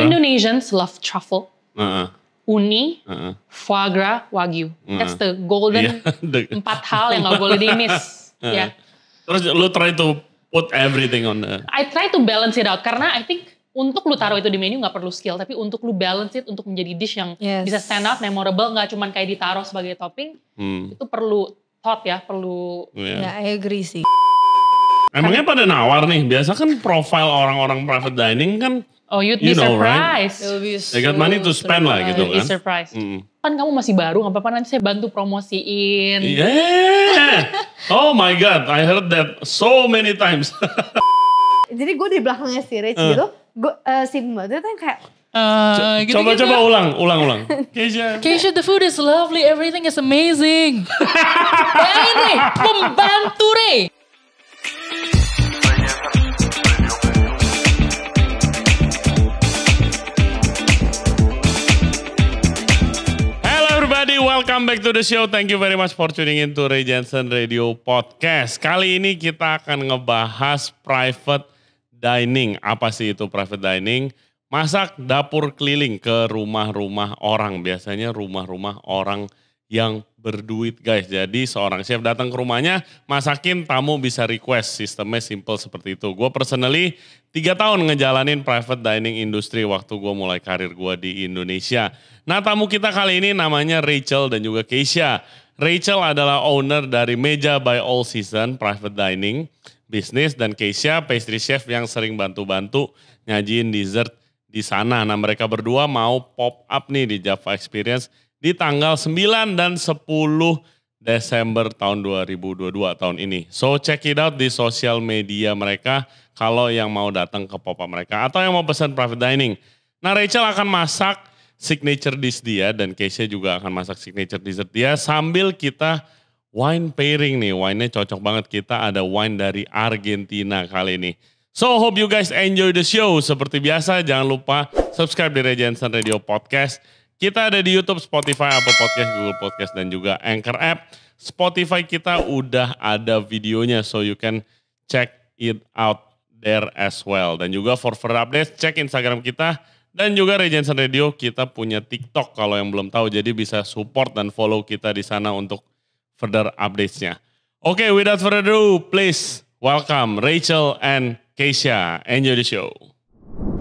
Indonesians love truffle, uni, foie gras, wagyu. That's the golden 4 hal yang gak boleh di-miss. Ya. Terus lu try to put everything on I try to balance it out karena I think untuk lu taruh itu di menu gak perlu skill, tapi untuk lu balance it untuk menjadi dish yang bisa stand out, memorable, gak cuman kayak ditaruh sebagai topping, itu perlu thought ya, perlu. Ya, I agree sih. Emangnya pada nawar nih, biasa kan profile orang-orang private dining kan, you'd be surprised. Right? They got money to spend lah gitu kan. You'd be surprised. Kan kamu masih baru, gak apa-apa nanti saya bantu promosiin. Yeah. Oh my God, I heard that so many times. Jadi gue di belakangnya si Rich gitu, si Mbak itu kan kayak Coba ulang. Keisha, the food is lovely, everything is amazing. Bayangin nih, pembantu nih. Welcome back to the show. Thank you very much for tuning in to Ray Jensen Radio Podcast. Kali ini kita akan ngebahas private dining. Apa sih itu private dining? Masak dapur keliling ke rumah-rumah orang. Biasanya rumah-rumah orang yang berduit guys. Jadi seorang chef datang ke rumahnya, masakin, tamu bisa request. Sistemnya simple seperti itu. Gue personally 3 tahun ngejalanin private dining industry waktu gue mulai karir gue di Indonesia. Nah, tamu kita kali ini namanya Rachel dan juga Keisha. Rachel adalah owner dari Meja by All Season Private Dining Business, dan Keisha pastry chef yang sering bantu-bantu nyajiin dessert di sana. Nah, mereka berdua mau pop up nih di Java Experience di tanggal 9 dan 10 Desember tahun 2022 tahun ini. So check it out di sosial media mereka kalau yang mau datang ke pop up mereka atau yang mau pesan private dining. Nah, Rachel akan masak signature dish dia dan Keisha juga akan masak signature dessert dia sambil kita wine pairing nih. Wine-nya cocok banget, kita ada wine dari Argentina kali ini. So hope you guys enjoy the show. Seperti biasa jangan lupa subscribe di Ray Jensen Radio Podcast. Kita ada di YouTube, Spotify, Apple Podcast, Google Podcast dan juga Anchor App. Spotify kita udah ada videonya so you can check it out there as well. Dan juga for further updates cek Instagram kita. Dan juga Ray Jensen Radio, kita punya TikTok kalau yang belum tahu. Jadi bisa support dan follow kita di sana untuk further updates-nya. Okay, without further ado, please welcome Rachel and Keisha. Enjoy the show.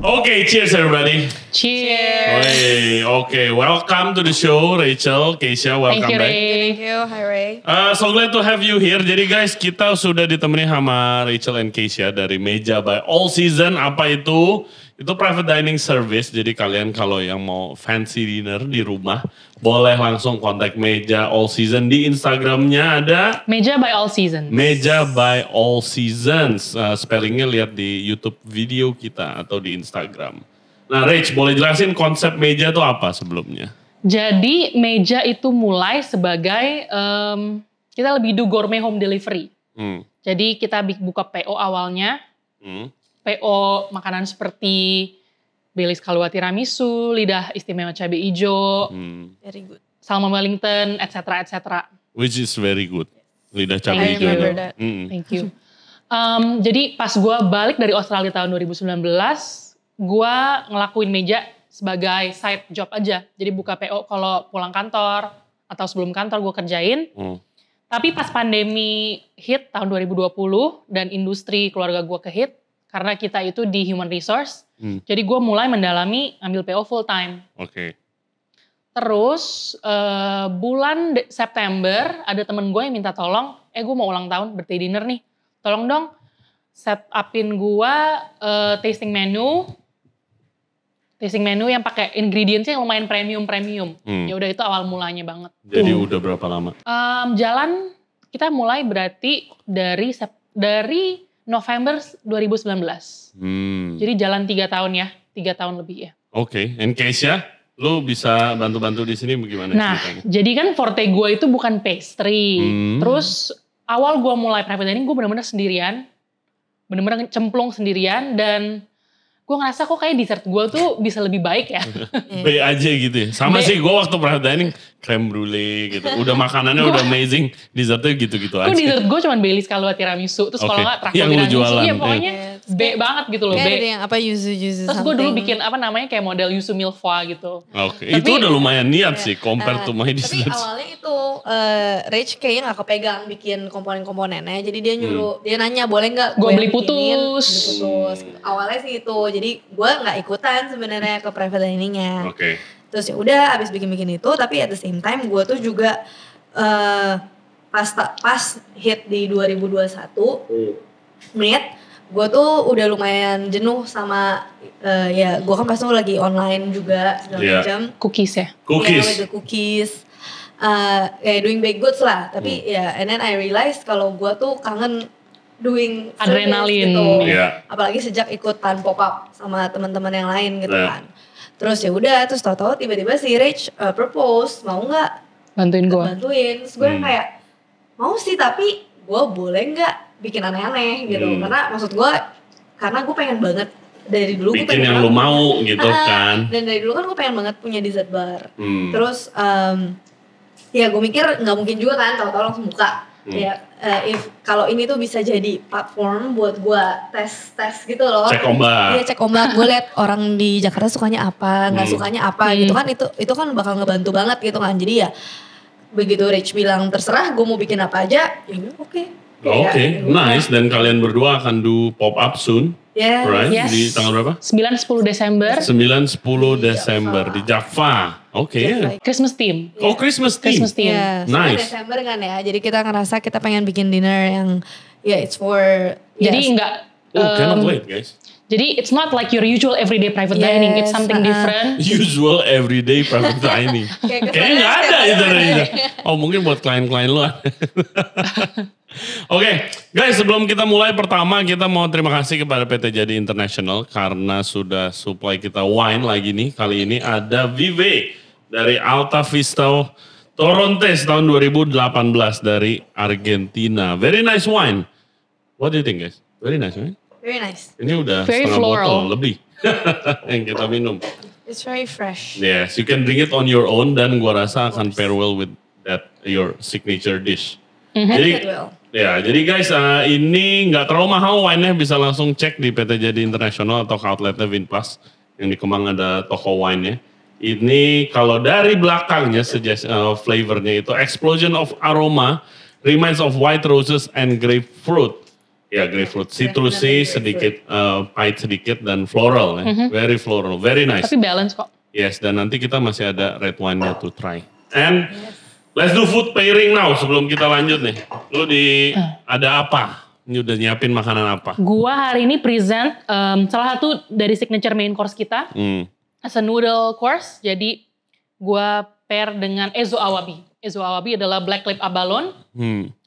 Okay, cheers everybody. Cheers. Okay, welcome to the show, Rachel, Keisha, welcome Thank you, back. Ray. Thank you, hi Ray. So glad to have you here. Jadi guys, kita sudah ditemani sama Rachel and Keisha dari Meja by All Season. Apa itu? Itu private dining service. Jadi kalian kalau yang mau fancy dinner di rumah, boleh langsung kontak Meja All Season. Di Instagramnya ada Meja by All Seasons. Meja by All Seasons. Spellingnya lihat di YouTube video kita atau di Instagram. Nah, Rach, boleh jelasin konsep Meja itu apa sebelumnya? Jadi Meja itu mulai sebagai kita lebih do gourmet home delivery. Jadi kita buka PO awalnya. PO makanan seperti Baileys Kahlua tiramisu, lidah istimewa cabai hijau, Very good. salmon Wellington, etc. Which is very good. Lidah cabai hijau. Thank you. Jadi pas gue balik dari Australia tahun 2019, gue ngelakuin Meja sebagai side job aja. Jadi buka PO kalau pulang kantor atau sebelum kantor gue kerjain. Tapi pas pandemi hit tahun 2020 dan industri keluarga gue ke-hit, karena kita itu di human resource, jadi gue mulai mendalami ambil PO full time. Oke. Terus bulan September ada temen gue yang minta tolong, gue mau ulang tahun birthday dinner nih, tolong dong set upin gue tasting menu yang pakai ingredientsnya yang lumayan premium. Ya udah itu awal mulanya banget. Jadi udah berapa lama? Jalan kita mulai berarti dari November 2019. Jadi jalan 3 tahun ya, 3 tahun lebih ya. Oke, and Keisha, lu bisa bantu-bantu di sini bagaimana ceritanya? Jadi kan forte gue itu bukan pastry. Terus awal gue mulai private dining, gue bener-bener sendirian. Bener-bener cemplung sendirian dan gue ngerasa kok kayak dessert gue tuh bisa lebih baik ya. B aja gitu ya. Sama sih gue waktu private dining creme brulee gitu. Udah makanannya udah amazing, dessertnya gitu-gitu aja. Gue dessert gue cuma Baileys Kahlua tiramisu. Terus kalau nggak truffle yang lu tiramisu. jualan. Iya pokoknya B banget gitu loh, Kayak ada B. yang apa yuzu Terus gue dulu bikin apa namanya kayak model Yusu Milvoa gitu. Oke, itu udah lumayan niat sih compared to my Tapi distance. awalnya itu Rach kayaknya gak kepegang bikin komponen-komponennya. Jadi dia nyuruh, dia nanya boleh gak Gua gue beli putus. Gitu. Awalnya sih itu. Jadi gue gak ikutan sebenarnya ke private diningnya. Oke. Terus ya udah abis bikin-bikin itu. Tapi at the same time gue tuh juga pas hit di 2021 gue tuh udah lumayan jenuh sama ya gue kan pasti lagi online juga segala macam. Cookies ya? Cookies. Yeah, with the cookies. Doing baked goods lah. Tapi ya and then I realized kalau gue tuh kangen doing adrenalin gitu. Yeah. Apalagi sejak ikutan pop up sama teman-teman yang lain gitu Yeah. kan. Terus ya udah terus tahu-tahu tiba-tiba si Rach propose mau nggak Bantuin gue. bantuin. Terus gue kayak mau sih tapi gue boleh nggak bikin aneh-aneh gitu. Karena maksud gue karena gue pengen banget dari dulu gue Bikin pengen yang lu mau gitu kan. dan dari dulu kan gue pengen banget punya dessert bar. Terus ya gue mikir nggak mungkin juga kan tahu-tahu langsung buka. Ya if kalau ini tuh bisa jadi platform buat gue tes gitu loh. Cek ombak. Iya cek ombak. Gue liat orang di Jakarta sukanya apa, nggak sukanya apa gitu kan itu kan bakal ngebantu banget gitu kan. Jadi ya begitu Rach bilang terserah gue mau bikin apa aja, ya oke. Oke, nice. Dan kalian berdua akan do pop up soon, Yes. right? Yes. Di tanggal berapa? 9-10 Desember. 9-10 Desember di Java. Oke. Christmas theme. Oh, Christmas theme. Christmas theme. Iya, Nice. Desember kan ya. Jadi kita ngerasa kita pengen bikin dinner yang ya it's for Jadi yes. enggak. Oh, cannot wait, guys. Jadi it's not like your usual everyday private dining. It's Yes, something different. Usual everyday private dining. Kayak Kayaknya nggak ada kesana itu. setiap Oh, mungkin buat klien-klien lu. Oke, guys, sebelum kita mulai pertama kita mau terima kasih kepada PT Jadi International karena sudah supply kita wine lagi nih. Kali ini ada Vive dari Alta Vista Torrontés tahun 2018 dari Argentina. Very nice wine. What do you think, guys? Very nice, right? Very nice. Ini udah Very setengah floral. botol lebih yang kita minum. It's very fresh. Yes, you can drink it on your own dan gua rasa akan pair well with that your signature dish. Jadi, It will. ya, jadi guys ini nggak terlalu mahal wine-nya, bisa langsung cek di PT Jadi International atau ke outletnya Vinpas yang di Kemang ada toko wine-nya. Ini kalau dari belakangnya flavornya itu explosion of aroma reminds of white roses and grapefruit. Ya grapefruit, citrusy sedikit, pahit sedikit dan floral ya. Very floral, very nice. Tapi balance kok. Yes, dan nanti kita masih ada red wine-nya to try. And let's do food pairing now sebelum kita lanjut nih. Lu ada apa? Ini udah nyiapin makanan apa? Gua hari ini present salah satu dari signature main course kita. As a noodle course. Jadi gua pair dengan Ezo Awabi. Ezo Awabi adalah black lip abalone.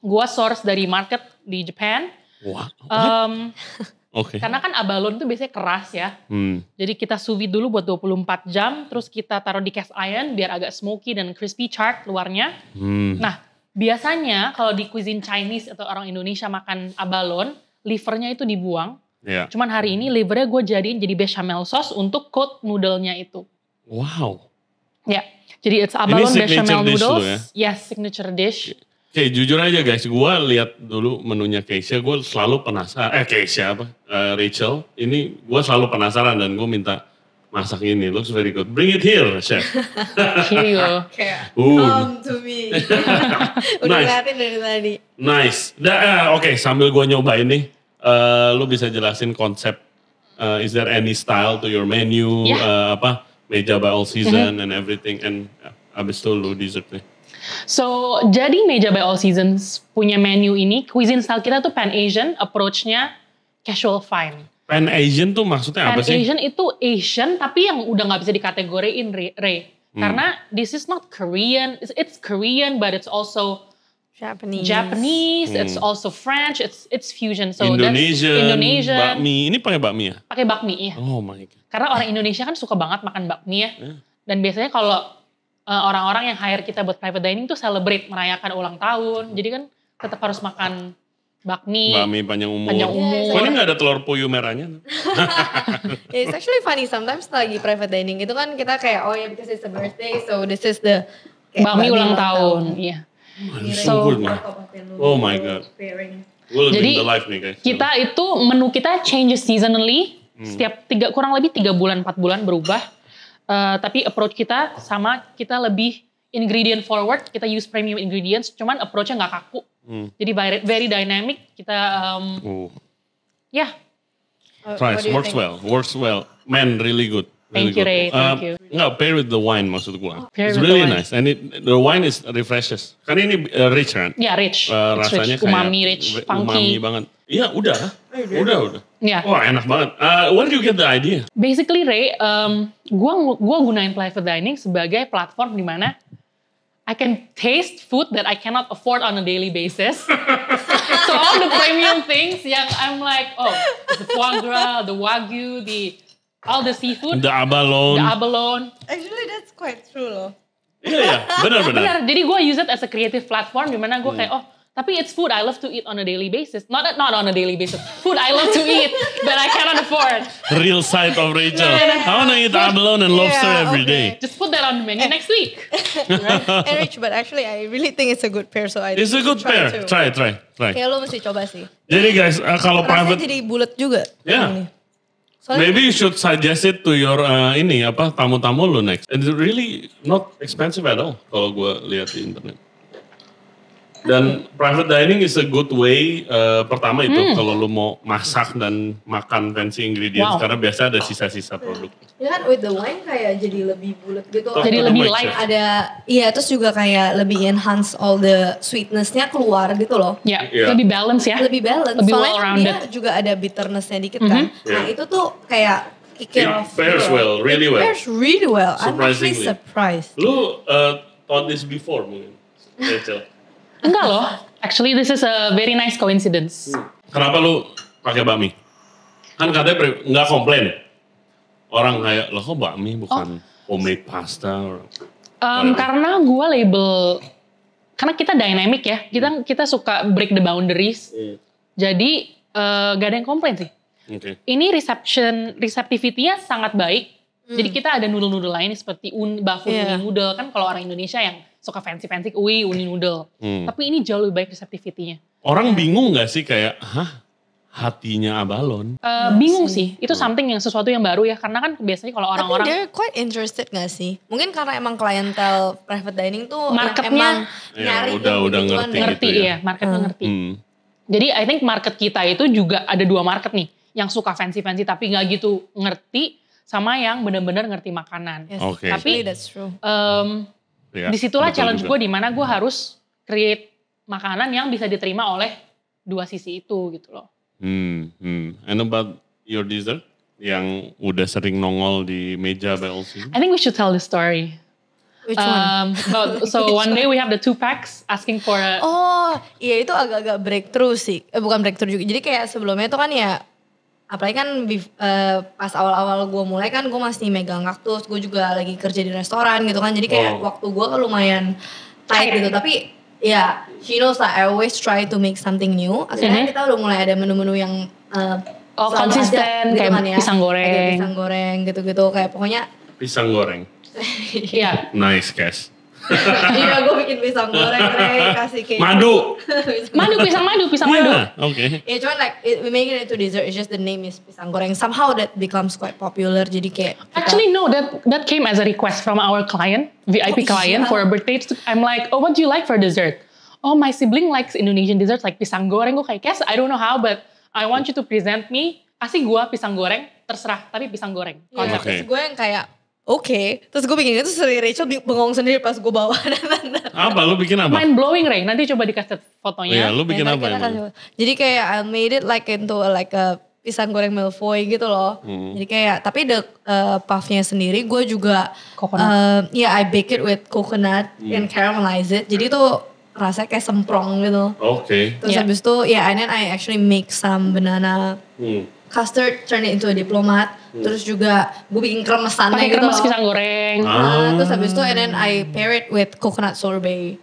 Gua source dari market di Japan. Wah, oke. Karena kan abalone itu biasanya keras ya. Jadi kita sous vide dulu buat 24 jam. Terus kita taruh di cast iron biar agak smoky dan crispy charred luarnya. Nah biasanya kalau di cuisine Chinese atau orang Indonesia makan abalone, livernya itu dibuang. Ya. Cuman hari ini livernya gue jadiin jadi bechamel sauce untuk coat noodle-nya itu. Wow. Ya, jadi it's abalone signature bechamel dish noodles. lu ya? Yes, signature dish. Oke, jujur aja guys, gue lihat dulu menunya Keisha, gue selalu penasaran. Rachel, ini gue selalu penasaran dan gue minta masak ini. Looks very good. Bring it here, chef. Here you go. Kayak Ooh. to me. Udah Nice. ngeliatin dari tadi. Nice. Oke, sambil gue nyobain nih, lu bisa jelasin konsep. Is there any style to your menu? Yeah. Meja by all season and everything, and abis itu lu dessert nih. So, jadi Meja by All Seasons punya menu ini, cuisine style kita tuh Pan Asian, approach-nya casual fine. Pan Asian tuh maksudnya apa Pan sih? Asian itu Asian, tapi yang udah gak bisa dikategoriin, Ray. Karena this is not Korean, it's Korean, but it's also Japanese, it's also French, it's fusion. So Indonesian, that's Indonesian. bakmi. Ini pakai bakmi ya? Pakai bakmi, ya. Oh my god. Karena orang Indonesia kan suka banget makan bakmi ya. Dan biasanya kalau orang-orang yang hire kita buat private dining tuh celebrate, merayakan ulang tahun. Jadi kan tetap harus makan bakmi. Bakmi panjang umur. Panjang umur. Kok ini gak ada telur puyuh merahnya? It's actually funny sometimes lagi private dining itu kan kita kayak because it's a birthday so this is the Bakmi ulang tahun. Iya. So good man. Oh my god. Gue Jadi lebih the life nih guys. kita itu menu kita changes seasonally. Setiap kurang lebih 3 bulan 4 bulan berubah. Tapi approach kita sama, kita lebih ingredient forward. Kita use premium ingredients. Cuman approach-nya nggak kaku. Jadi very dynamic. Kita Try, works well. Man, really good. Really Thank you, Ray. Thank you. Nggak, pair with the wine maksud gua. Pair It's with really the wine. nice. And the wine is refreshes. Karena ini rich kan? Ya rich. It's Rasanya rich. Umami rich. umami Funky. banget. Iya udah. Udah. Ya. Wah enak banget. Where do you get the idea? Basically Ray, gua gunain private dining sebagai platform di mana I can taste food that I cannot afford on a daily basis. So all the premium things yang I'm like, the foie gras, the wagyu, all the seafood, The abalone. Actually that's quite true loh. Iya, benar. Benar, jadi gue use it as a creative platform di mana gue kayak, tapi it's food I love to eat on a daily basis. Not on a daily basis. Food I love to eat that I cannot afford. Real side of Rachel. I wanna eat abalone and lobster every day. Just put that on the menu next week. And Rich, but actually I really think it's a good pair, so I think It's a you good should try pair. too. Try. Kayak lo mesti coba sih. Jadi guys, kalau Rasanya private, jadi bulat juga. Yeah. Ini. Soalnya maybe you should suggest it to your tamu-tamu lu next. And it's really not expensive at all kalau gue lihat di internet. Dan private dining is a good way. Pertama itu kalau lu mau masak dan makan fancy ingredients, karena biasa ada sisa-sisa produk. ya kan with the wine kayak jadi lebih bulat gitu. Jadi Atau lebih baik, light. chef. Ada, iya terus juga kayak lebih enhance all the sweetness-nya keluar gitu loh. Ya, Yeah. lebih balance ya. Lebih balance. Lebih Soalnya kan well-rounded. dia juga ada bitterness-nya dikit kan. Nah Yeah. itu tuh kayak kick it It off. pairs gitu. well, really well. It pairs really well. I'm actually Surprisingly. surprised. Lu thought this before mungkin, Rachel? Enggak loh. Actually this is a very nice coincidence. Kenapa lu pakai bakmi? Kan katanya nggak komplain. Orang kayak, loh kok bakmi bukan homemade pasta? Karena gue label, karena kita dynamic ya, kita suka break the boundaries. Jadi gak ada yang komplain sih. Oke. Ini receptivity-nya sangat baik. Jadi kita ada noodle-noodle lain seperti bafun uni noodle. Kan kalau orang Indonesia yang suka fancy-fancy uni noodle. Tapi ini jauh lebih baik receptivity-nya. Orang bingung gak sih kayak, hatinya abalone? Bingung sih, itu something yang sesuatu yang baru ya. Karena kan biasanya kalau Tapi orang-orang they're quite interested gak sih? Mungkin karena emang klientel private dining tuh Marketnya- yang emang Ya, nyari udah kebutuhan ngerti. ngerti gitu ya. ya, marketnya ngerti. Jadi I think market kita itu juga ada 2 market nih. Yang suka fancy-fancy tapi gak gitu ngerti. Sama yang benar-benar ngerti makanan. Yes, Oke. actually Tapi that's true. Ya, disitulah betul challenge juga. gue di mana gue harus create makanan yang bisa diterima oleh 2 sisi itu gitu loh. And about your dessert yang udah sering nongol di meja BLC? I think we should tell the story. Which one? So one day we have the 2 packs asking for a... Oh, iya itu agak-agak breakthrough sih. Bukan breakthrough juga. Jadi kayak sebelumnya itu kan ya, apalagi kan pas awal-awal gue mulai kan gue masih megang kaktus. Gue juga lagi kerja di restoran gitu kan. Jadi kayak waktu gue kan lumayan tight gitu. Tapi ya, she knows that I always try to make something new. Akhirnya kita udah mulai ada menu-menu yang selalu konsisten, ada, gitu kayak kan ya. pisang goreng. Kayak pisang goreng gitu-gitu. Kayak pokoknya, Pisang goreng. Iya. Nice, guys. iya gue bikin pisang goreng, kasih kayak Madu. Pisang madu. Yeah, oke. ya cuman like we make it into dessert. It's just the name is pisang goreng. Somehow that becomes quite popular. Jadi kayak Actually no, that came as a request from our client, VIP client for a birthday. I'm like, oh what do you like for dessert? Oh my sibling likes Indonesian desserts like pisang goreng. Gue kayak, guess I don't know how but I want you to present me. Kasih gue pisang goreng, terserah tapi pisang goreng. Konsep. Oke. terus gue yang kayak oke. Terus gue bikin itu sendiri. Rachel bengong sendiri pas gue bawa. Apa? Lu bikin apa? Mind blowing Ray, nanti coba dikasih fotonya. Iya, lu bikin Ya, apa kita emang? kasih- Jadi kayak I made it like into like a pisang goreng milfoy gitu loh. Jadi kayak tapi the puffnya sendiri gue juga Coconut. I bake it with coconut and caramelize it. Jadi tuh rasanya kayak semprong gitu. Oke. Terus Yeah. habis itu and then I actually make some banana custard, turn it into a diplomat. Terus juga gue bikin kremesannya Pakai gitu kremes loh. pisang goreng. Terus habis itu and then I pair it with coconut sorbet.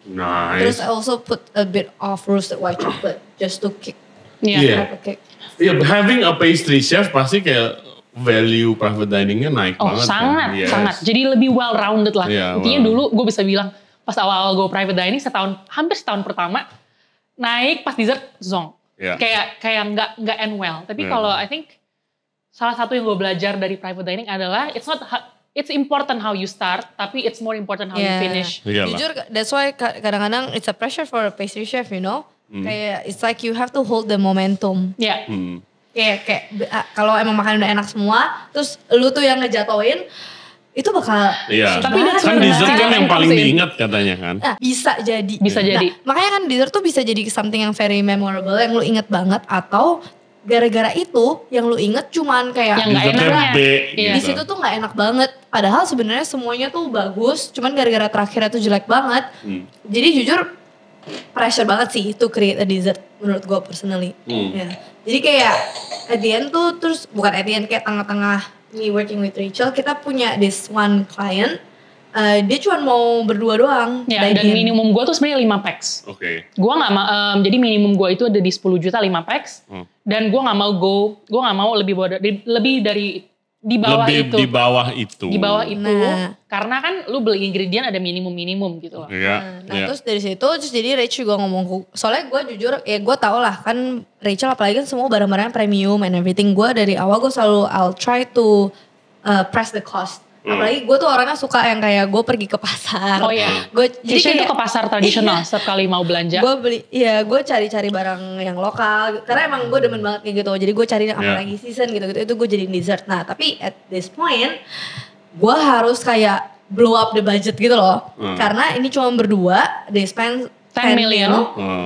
Terus Nice. I also put a bit of roasted white chocolate just to kick. Iya. Iya. Have a kick. Yeah, having a pastry chef pasti kayak value private diningnya naik Oh banget. sangat, kan? Yes. sangat. Jadi lebih well rounded lah. Iya, Intinya well. dulu gue bisa bilang pas awal-awal gue private dining hampir setahun pertama naik pas dessert zong. Yeah. Kayak nggak end well. Tapi kalau I think salah satu yang gue belajar dari private dining adalah it's important how you start, tapi it's more important how you finish. Iyalah. Jujur, that's why kadang-kadang it's a pressure for a pastry chef, you know. Kayak it's like you have to hold the momentum. Ya. Kayak kalau emang makan udah enak semua, terus lu tuh yang ngejatoin, itu bakal. Iya. Tapi kan dessert kan yang paling sih. diingat katanya kan. Nah, bisa jadi. Bisa jadi. Makanya kan dessert tuh bisa jadi something yang very memorable, yang lu inget banget, atau gara-gara itu yang lu inget cuman kayak Yang nggak dessertnya enaknya. B Iya. di gitu. situ tuh nggak enak banget. Padahal sebenarnya semuanya tuh bagus, cuman gara-gara terakhirnya tuh jelek banget. Jadi jujur pressure banget sih to create a dessert menurut gue personally. Ya. Jadi kayak at the end tuh, terus bukan at the end, kayak tengah-tengah me working with Rachel, kita punya this one client, dia cuma mau berdua doang. Ya, dan minimum gue tuh sebenarnya 5 packs. Oke. Gue nggak jadi minimum gue itu ada di 10 juta 5 packs. Dan gue nggak mau lebih dari di bawah Lebih itu. di bawah itu. Di bawah itu. Nah. Karena kan lu beli ingredient ada minimum gitu loh. Iya. Nah terus dari situ, terus jadi Rachel juga ngomong, soalnya gue jujur, ya gue tau lah kan Rachel apalagi kan semua barang-barangnya premium and everything. Gue dari awal gue selalu I'll try to press the cost. Apalagi gue tuh orangnya suka yang kayak gue pergi ke pasar. Oh iya. Jadi Jadi itu ke pasar tradisional setiap kali mau belanja. gue beli, ya gue cari-cari barang yang lokal. Karena emang gue demen banget kayak gitu. Jadi gue cari yang apalagi season gitu-gitu. Itu gue jadiin dessert. Nah tapi at this point, gue harus kayak blow up the budget gitu loh. Karena ini cuma berdua, they spend 10 million.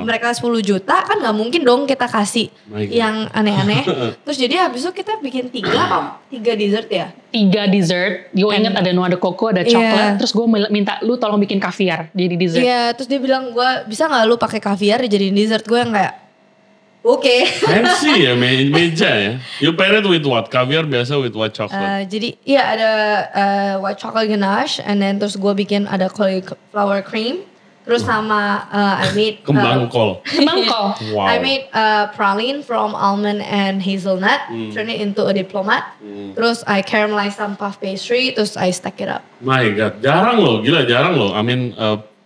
Mereka 10 juta, kan gak mungkin dong kita kasih yang aneh-aneh. Terus jadi habis itu kita bikin 3 dessert ya. 3 dessert. Gue inget ada noix de coco, ada coklat. Terus gue minta lu tolong bikin kaviar jadi dessert. Iya, terus dia bilang gue bisa gak lu pakai kaviar dijadiin dessert. Gue yang kayak oke. Fancy ya meja ya. You pair it with what? Kaviar biasa with white chocolate. Jadi iya ada white chocolate ganache, and then terus gue bikin ada cauliflower cream. Terus sama I made Kembang kol. Kembang kol. Wow. I made praline from almond and hazelnut, turn it into a diplomat. Terus I caramelize some puff pastry, terus I stack it up. My God, jarang loh, gila jarang loh. I mean,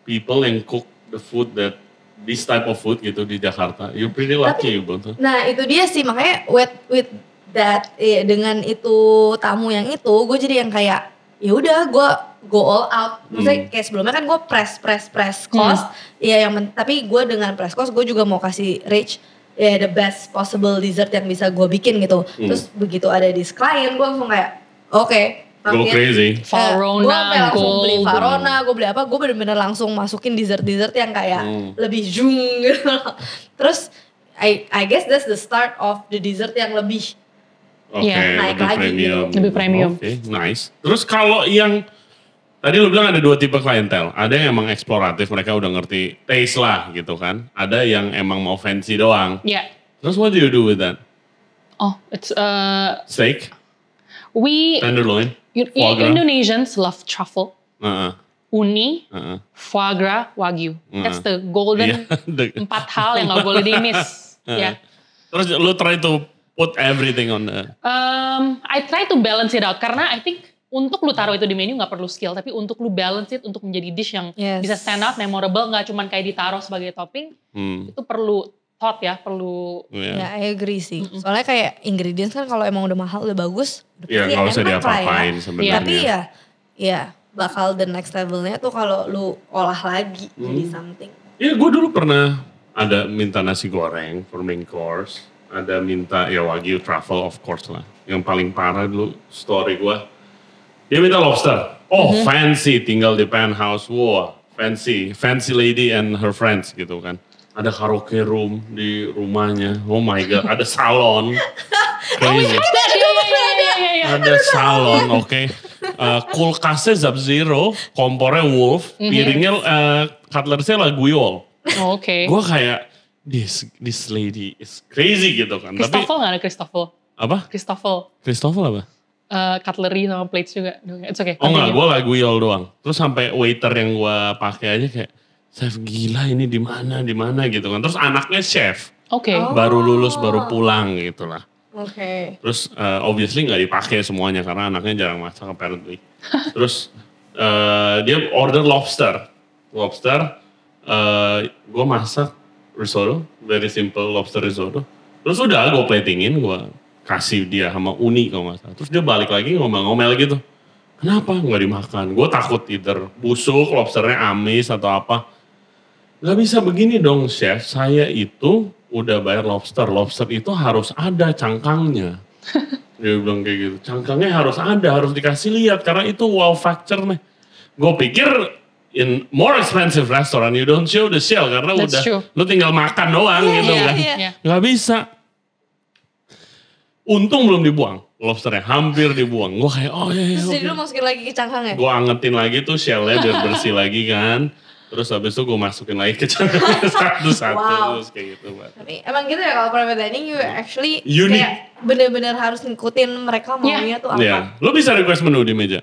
people yang cook the food that this type of food gitu di Jakarta. You're pretty lucky you both. Nah itu dia sih, makanya with that dengan itu tamu yang itu, gue jadi yang kayak ya udah gue go all out. Maksudnya kayak sebelumnya kan gue press cost. Iya tapi gue dengan press cost gue juga mau kasih Rach ya the best possible dessert yang bisa gue bikin gitu. Terus begitu ada di client gue langsung kayak oke. Go crazy. Farona, gue langsung beli gold. Farona, gue beli apa, gue bener-bener langsung masukin dessert yang kayak lebih zoom gitu. Terus I guess that's the start of the dessert yang lebih Oke, naik lebih lagi premium. gitu. Lebih premium. Oke, nice. Terus kalau yang tadi lu bilang ada 2 tipe klientel. Ada yang emang eksploratif, mereka udah ngerti taste lah gitu kan. Ada yang emang mau fancy doang. Ya. Terus what do you do with that? Oh, it's Steak, we tenderloin, foie gras. Indonesians love truffle, uni, foie gras, wagyu. That's the golden Iya, 4 hal yang gak boleh di miss. Ya. Terus lu try to put everything on the... I try to balance it out karena I think untuk lu taruh itu di menu nggak perlu skill, tapi untuk lu balance it untuk menjadi dish yang bisa stand out, memorable, nggak cuman kayak ditaruh sebagai topping, itu perlu thought ya, perlu. Ya, I agree sih. Soalnya kayak ingredients kan kalau emang udah mahal, udah bagus, Iya, nggak usah diapa-apain sebenarnya. Tapi ya bakal the next levelnya tuh kalau lu olah lagi jadi something. Iya, gue dulu pernah ada minta nasi goreng for main course. Ada minta ya wagyu truffle of course lah. Yang paling parah dulu story gue. Dia minta lobster. Oh fancy, tinggal di penthouse. Wah fancy lady and her friends gitu kan. Ada karaoke room di rumahnya. Oh my god, ada salon. Crazy. Ada salon, oke. Kulkasnya Sub-Zero, kompornya Wolf, piringnya cutlersnya lah Guyol. Oke. Gue kayak this lady is crazy gitu kan. Christoffel nggak ada Christoffel? Apa? Christoffel apa? Cutlery sama plates juga. It's okay. Oh enggak, gue lah Guyol doang. Terus sampai waiter yang gue pakai aja kayak, chef gila ini di mana gitu kan. Terus anaknya chef. Oke. Baru lulus, baru pulang gitu lah. Oke. Terus obviously nggak dipakai semuanya karena anaknya jarang masak apparently. Terus dia order lobster. Gue masak risotto, very simple lobster risotto. Terus udah gue platingin, gue kasih dia sama uni kalau gak salah. Terus dia balik lagi ngomel-ngomel gitu. Kenapa nggak dimakan? Gue takut either busuk, lobsternya amis atau apa. Gak bisa begini dong chef, saya itu udah bayar lobster. Lobster itu harus ada cangkangnya. Dia bilang kayak gitu, cangkangnya harus ada, harus dikasih lihat. Karena itu wow factor nih. Gue pikir in more expensive restaurant, you don't show the shell. Karena That's udah, true. lu tinggal makan doang gitu kan. Yeah. Gak bisa. Untung belum dibuang lobsternya, hampir dibuang. Gue kayak Terus jadi lu masukin lagi ke cangkangnya? gue angetin lagi tuh shellnya biar bersih lagi kan. Terus habis itu gue masukin lagi ke cangkangnya satu-satu. Wow. Terus kayak gitu. Mbak. Tapi emang gitu ya kalau private dining you actually Unique. kayak bener-bener harus ngikutin mereka maunya tuh apa. Iya, lu bisa request menu di meja.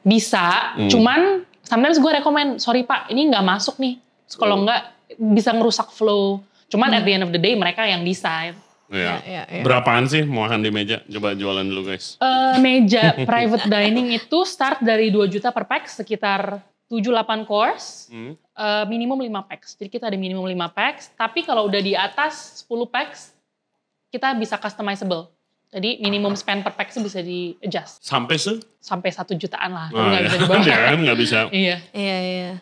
Bisa, cuman sometimes gue rekomen, sorry Pak, ini nggak masuk nih. Terus kalau nggak bisa ngerusak flow. Cuman at the end of the day mereka yang desain. Iya. Iya. Berapaan sih mau makan di meja? Coba jualan dulu guys. Meja private dining itu start dari 2 juta per pax, sekitar 7-8 course, minimum 5 pax. Jadi kita ada minimum 5 pax, tapi kalau udah di atas 10 pax, kita bisa customizable. Jadi minimum spend per pax bisa di adjust. Sampai Sampai 1 jutaan lah, Oh, nggak iya. bisa di bawah. Ya kan nggak bisa Iya. Iya.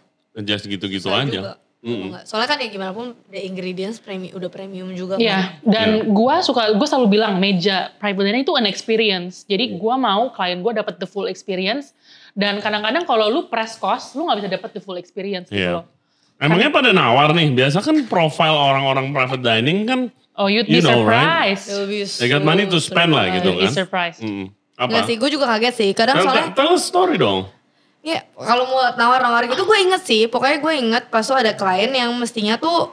adjust gitu-gitu Soalnya aja. juga, enggak. Soalnya kan ya gimana pun the ingredients udah premium juga. Iya, dan gue selalu bilang meja private dining itu an experience. Jadi gue mau klien gue dapat the full experience. Dan kadang-kadang kalau lu press cost, lu nggak bisa dapat the full experience gitu Iya. loh. Emangnya pada nawar nih, biasa kan profile orang-orang private dining kan, Oh, you'd You be know, surprised. they got money to spend lah gitu You'd be kan. surprised. Apa? Enggak sih, gue juga kaget sih. Kadang soalnya, Tell a story dong. ya kalau mau nawar-nawar gitu gue inget sih. Pokoknya gue inget pas tuh ada klien yang mestinya tuh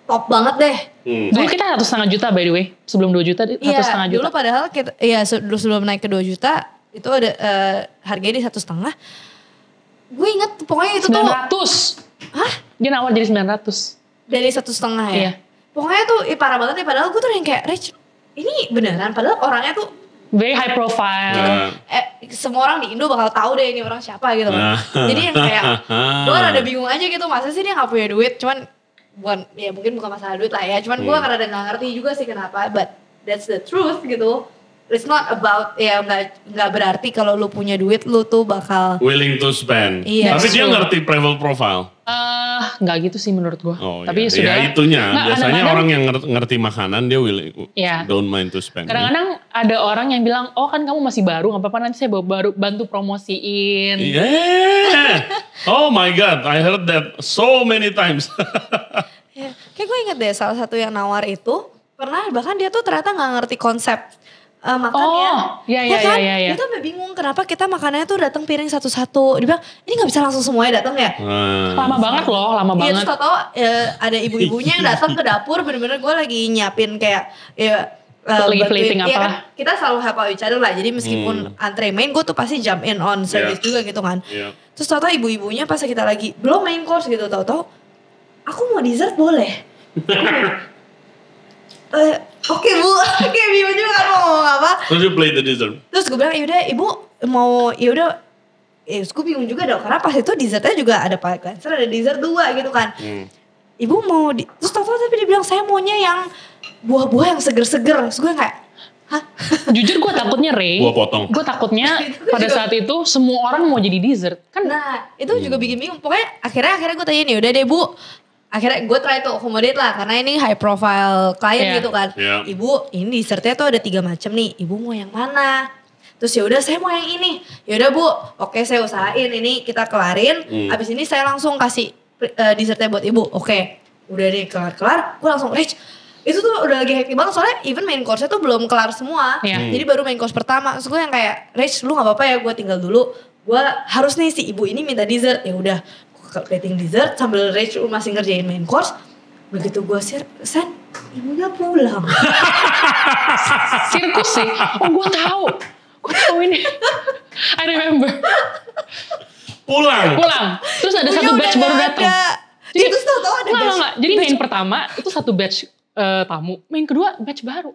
top banget deh. Dulu kita 1,5 juta by the way. Sebelum 2 juta, 1,5 Iya, juta. dulu padahal kita, dulu sebelum naik ke 2 juta, itu ada harganya di 1,5. Gue inget pokoknya itu 900. tuh. Hah? Dia nawar jadi 900. Dari 1,5 ya? Iya. Pokoknya tuh parah banget ya, padahal gue tuh yang kayak, Rich, ini beneran? Padahal orangnya tuh, Very high profile. semua orang di Indo bakal tahu deh ini orang siapa gitu kan. Jadi yang kayak, gue rada bingung aja gitu, masa sih dia gak punya duit, cuman, mungkin bukan masalah duit lah ya, cuman gue rada gak ngerti juga sih kenapa, but that's the truth gitu. It's not about, gak berarti kalau lu punya duit, lu tuh bakal, Willing to spend. Iya. Tapi dia True. ngerti private profile. Nggak gitu sih menurut gue. Oh Tapi iya. sudah. Ya itunya. Nggak, Biasanya kadang-kadang- orang yang ngerti makanan dia willing, Iya. don't mind to spend. Kadang-kadang ada orang yang bilang, oh kan kamu masih baru, gak apa-apa nanti saya baru bantu promosiin. Yeah. Oh my God, I heard that so many times. kayak gue inget deh salah satu yang nawar itu, pernah bahkan dia tuh ternyata gak ngerti konsep makannya. Oh, iya. Dia tuh sampai bingung kenapa kita makanannya tuh datang piring satu-satu. Dia bilang, ini gak bisa langsung semuanya datang ya? Lama banget loh, lama Iya, banget. terus tau ada ibu-ibunya yang datang ke dapur, bener-bener gue lagi nyiapin kayak, Lagi plating iya apa. kan, kita selalu help out each other lah, jadi meskipun antre main, gue tuh pasti jump in on service Yeah. juga gitu kan. Iya. Terus tau-tau ibu-ibunya pas kita lagi, belum main course gitu, tau-tau, aku mau dessert boleh? Oke bu, oke ibu juga kan mau ngomong apa. Terus you play the dessert. Terus gue bilang, yaudah ibu mau, yaudah. Terus gue bingung juga dong, karena pas itu dessertnya juga ada pie cleanser, ada dessert 2 gitu kan. Ibu mau, terus tau-tau tapi dia bilang, saya maunya yang buah-buah yang seger-seger. Terus gue kayak, hah? Jujur gue takutnya Ray. Gua potong. Gue takutnya Itu pada juga. saat itu semua orang mau jadi dessert. Kan Nah itu juga bikin bingung. Pokoknya akhirnya gue tanya nih, udah deh bu. Akhirnya gue try to accommodate lah, karena ini high profile client Iya. gitu kan. Iya. Ibu, ini dessertnya tuh ada 3 macam nih. Ibu mau yang mana? Terus ya udah saya mau yang ini. Ya udah bu, oke saya usahain ini kita kelarin. Abis ini saya langsung kasih dessertnya buat ibu. Oke, udah deh kelar-kelar. Gue langsung Rich. Itu tuh udah lagi hektik banget soalnya even main course-nya tuh belum kelar semua. Iya. Jadi baru main course pertama. Terus gue yang kayak Rich lu gak apa-apa ya gue tinggal dulu. Gue harus nih si ibu ini minta dessert. Ya udah plating dessert sambil Rachel masih ngerjain main course. Begitu gue Sen, ibunya pulang. sirkus sih. Oh gue tahu. Gue tahu ini. I remember. Pulang. Terus ada Ibunya satu udah batch nggak baru datang. ada. Itu tau ada batch. Enggak. Jadi main pertama itu satu batch tamu. Main kedua batch baru.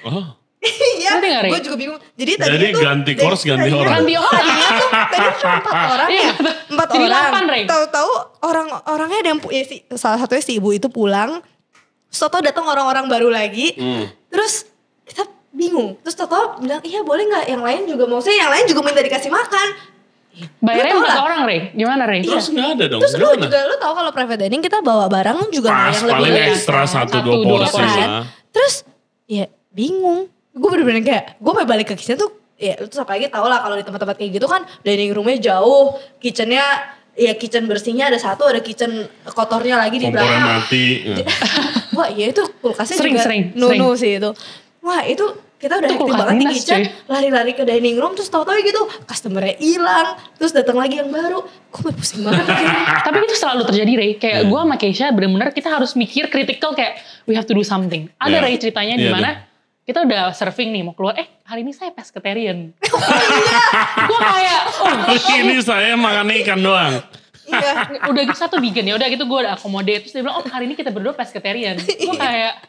Oh. Iya, Ngerti nggak, Ri? gue juga bingung. Jadi Jadi tuh, ganti course, ganti tadinya orang. Ganti orang. Tadinya cuma 4 orang ya. 4 Jadi orang. 8, Rey. Tahu-tahu orang-orangnya ada yang salah satunya si ibu itu pulang. Terus Toto datang orang-orang baru lagi. Terus kita bingung. Terus Toto bilang, iya boleh gak yang lain juga mau. Yang lain juga minta dikasih makan. Bayarnya 4 orang, Rey. Gimana, Rey? Terus gak ada dong. Terus lu tahu kalau private dining kita bawa barang juga pas, yang lebih paling banyak. ekstra 1-2 porsi lah. Terus ya bingung. Gue bener-bener kayak, gue mau balik ke kitchen tuh, ya terus apalagi tau lah kalau di tempat-tempat kayak gitu kan dining roomnya jauh, kitchennya, ya kitchen bersihnya ada satu, ada kitchen kotornya lagi di belakang. Kompornya mati. Wah ya itu kulkasnya Sering, juga sering. sih itu. Wah itu kita udah Itu active kulkas banget di dinas, kitchen, cuy. lari-lari ke dining room, terus tau-tau gitu customernya hilang, terus datang lagi yang baru. Gue pusing banget. Tapi itu selalu terjadi, Rey. Kayak gue sama Keisha bener-bener kita harus mikir kritikal kayak we have to do something. Ada Rey ceritanya di mana kita udah serving nih mau keluar, hari ini saya pescatarian. Gue kayak, Ini saya makan ikan doang. Iya. udah gitu satu vegan ya, udah gitu gue udah accommodate. Terus dia bilang, hari ini kita berdua pescatarian. Gue kayak,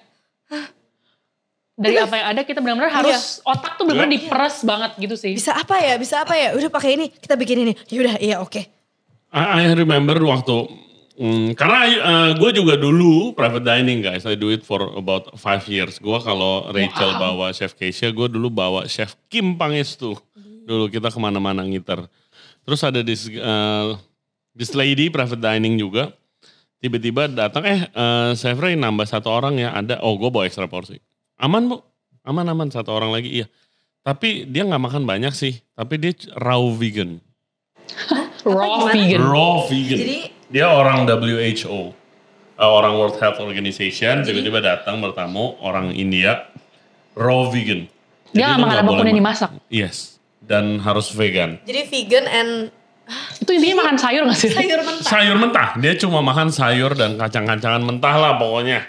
dari apa yang ada kita benar-benar harus otak tuh benar-benar diperes banget gitu sih. Bisa apa ya? Udah pakai ini, kita bikin ini. Yaudah, iya oke. I remember waktu karena gue juga dulu private dining guys, I do it for about 5 years. Gue kalau Rachel bawa Chef Keisha, gue dulu bawa Chef Kim Pangestu. Dulu kita kemana-mana ngiter. Terus ada this lady private dining juga, tiba-tiba datang, Chef Ray nambah 1 orang ya, ada, gue bawa extra porsi. Aman bu, aman 1 orang lagi, iya. Tapi dia gak makan banyak sih, tapi dia raw vegan. Raw vegan. Raw vegan. Jadi dia orang WHO, orang World Health Organization, tiba-tiba datang bertamu orang India, raw vegan. Dia gak makan apapun yang dimasak. Yes, dan harus vegan. jadi vegan and Itu intinya makan sayur gak sih? sayur mentah. Sayur mentah, dia cuma makan sayur dan kacang-kacangan mentah lah pokoknya.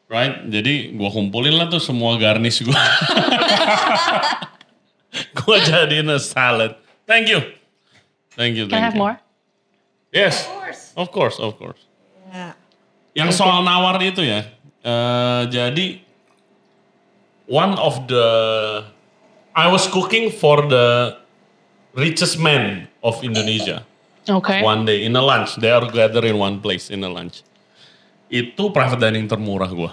Right, jadi gue kumpulin lah tuh semua garnish gue. Gue jadiin a salad. Thank you. Can I have more? Yes, of course. Ya. Yang soal nawar itu ya, jadi one of the, I was cooking for the richest man of Indonesia. Oke. One day in a lunch, they are gather in one place in a lunch. Itu private dining termurah gue.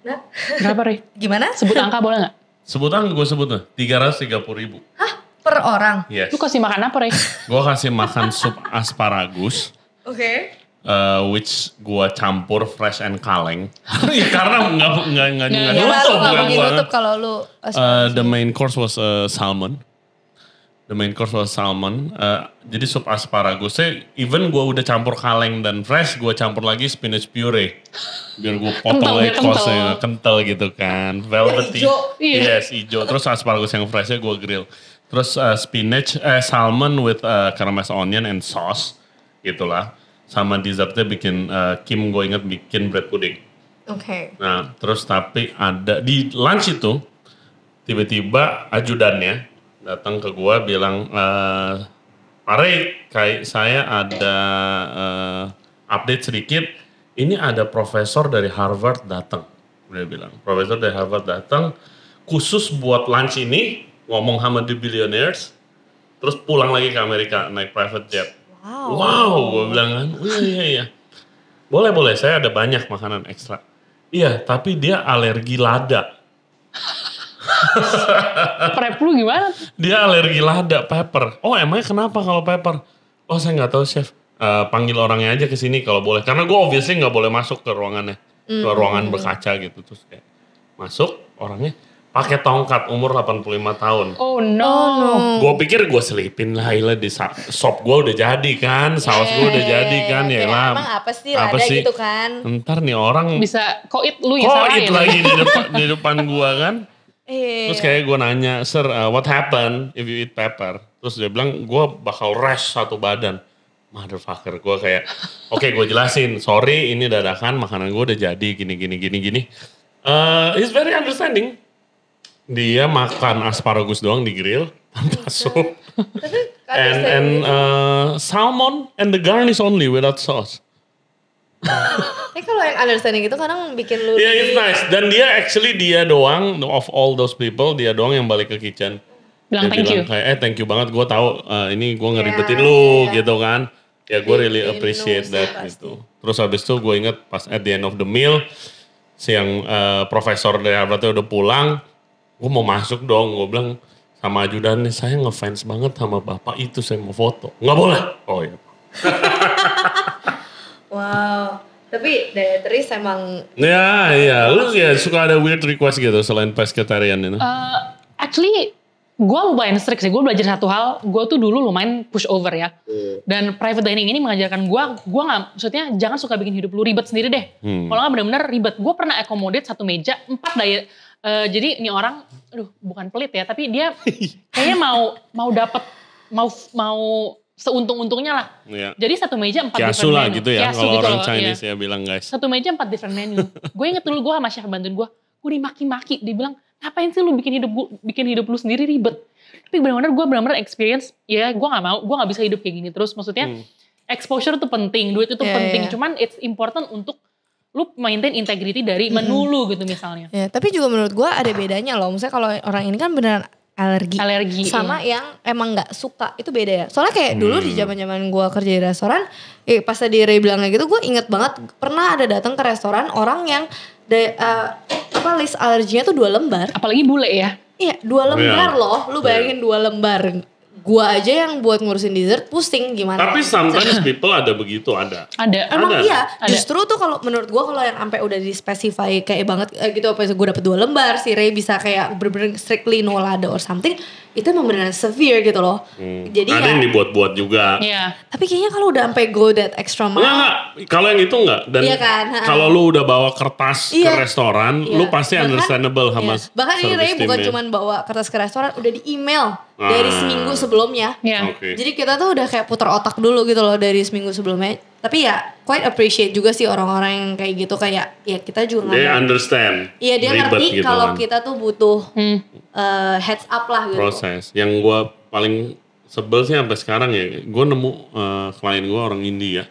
Nah, Berapa, Rey? gimana? Sebut angka boleh gak? Sebutan gue sebutnya 330.000. Hah? Per orang? Yes. Lu kasih makan apa, Rey? Gue kasih makan sup asparagus. Oke. Which gua campur fresh and kaleng. Karena nggak Ya nutup lu bukan ngomongin gua. nutup kalau lu The main course was salmon. Jadi sup asparagus. Even gua udah campur kaleng dan fresh, gua campur lagi spinach puree. Biar gua potong lagi kosnya kental gitu kan. Velvety. Iya. Yes, hijau. Terus asparagus yang freshnya gua grill. Terus salmon with caramelized onion and sauce. Gitulah. Sama dessertnya bikin, Kim gue inget bikin bread pudding. Oke. Nah terus tapi ada, di lunch itu, tiba-tiba ajudannya datang ke gue bilang, Pak Ray, kayak saya ada update sedikit, ini ada profesor dari Harvard datang. Dia bilang, profesor dari Harvard datang, khusus buat lunch ini, ngomong sama the billionaires, terus pulang lagi ke Amerika, naik private jet. Wow, gue bilang kan, iya. Boleh, saya ada banyak makanan ekstra. Iya, tapi dia alergi lada. Prep lu gimana? Dia alergi lada, pepper. Oh emangnya kenapa kalau pepper? Oh saya nggak tahu chef. Panggil orangnya aja ke sini kalau boleh. Karena gue obviously nggak boleh masuk ke ruangannya. Ke ruangan berkaca gitu. Terus kayak masuk orangnya. Pakai tongkat umur 85 tahun. Oh no. Gue pikir gue selipin lah di sop gue udah jadi kan. Saus gue udah jadi kan. Ya lah. Emang apa sih lada gitu kan. Ntar nih orang. Bisa koit lu yang salahin. lagi di depan gue kan. Terus kayak gue nanya, sir what happen if you eat pepper? Terus dia bilang gue bakal rash satu badan. Motherfucker, gue kayak oke, gue jelasin. Sorry ini dadakan makanan gue udah jadi gini. He's very understanding. Dia makan asparagus doang di grill tanpa sup. and salmon and the garnish only without sauce. Tapi kalau yang understanding itu kadang bikin lu Yeah, it's nice. Dan dia doang of all those people, dia doang yang balik ke kitchen. Bilang Dia thank you. kayak thank you banget, gue tahu ini gue ngeribetin Ya, lu iya. gitu kan. Ya gue really He appreciate knows that pasti. gitu. Terus habis itu gue inget pas at the end of the meal, si yang profesor dari Harvardnya udah pulang, gue mau masuk dong, gue bilang sama ajudannya, saya ngefans banget sama bapak itu, saya mau foto. Nggak boleh. Oh iya. Wow. Tapi dietary emang Ya iya, lu ya suka ada weird request gitu selain pescatarian itu. Actually, gue lumayan strict sih. Gue belajar satu hal. Gue tuh dulu lumayan push over ya. Dan private dining ini mengajarkan gue nggak, maksudnya jangan suka bikin hidup lu ribet sendiri deh. Kalau nggak benar-benar ribet. Gue pernah accommodate satu meja 4 diet. Jadi ini orang, aduh bukan pelit ya, tapi dia kayaknya mau dapat mau seuntung-untungnya lah. Iya. Jadi satu meja 4 Kiasu different lah menu. gitu ya, Kiasu kalau gitu orang loh, Chinese iya. ya bilang guys. Satu meja 4 different menu. Gue inget dulu gue sama chef bantuin gue dimaki-maki. Dia bilang, ngapain sih lu bikin hidup lu sendiri ribet. Tapi benar-benar gue benar-benar experience, ya gue gak bisa hidup kayak gini terus. Maksudnya exposure tuh penting, duit itu penting. Cuman it's important untuk lu maintain integrity dari menu lu gitu misalnya. ya, tapi juga menurut gue ada bedanya loh. Misalnya kalau orang ini kan beneran alergi sama yang emang nggak suka, itu beda ya. Soalnya kayak dulu di zaman gue kerja di restoran, pas tadi Ray bilang kayak gitu, gue inget banget pernah ada datang ke restoran orang yang list alerginya tuh 2 lembar. Apalagi bule ya. Iya 2 lembar loh, lu bayangin 2 lembar. Gua aja yang buat ngurusin dessert pusing gimana. Tapi sometimes people ada begitu, ada. Emang Ada. iya, justru tuh kalau menurut gua kalau yang sampai udah di specify kayak banget gitu, apa gue dapet 2 lembar, si Ray bisa kayak bener-bener strictly no lada or something, itu emang beneran severe gitu loh. Jadi Ada yang dibuat-buat juga. Iya. tapi kayaknya kalau udah sampai go that extra mile. Enggak. Kalau yang itu enggak. Dan Iya kan, kalau lu udah bawa kertas ke Iya. restoran, Iya. lu pasti Bahkan- understandable sama iya. Bahkan ini Ray service bukan timnya. cuman bawa kertas ke restoran, udah di email dari seminggu sebelumnya. Iya. Oke. Jadi kita tuh udah kayak putar otak dulu gitu loh dari seminggu sebelumnya. Tapi ya quite appreciate juga sih orang-orang yang kayak gitu, kayak ya kita juga They nggak. understand. Iya dia ribet ngerti gitu kalau kan. kita tuh butuh heads up lah gitu. Proses. Yang gue paling sebel sih sampai sekarang ya, gue nemu klien gue orang India.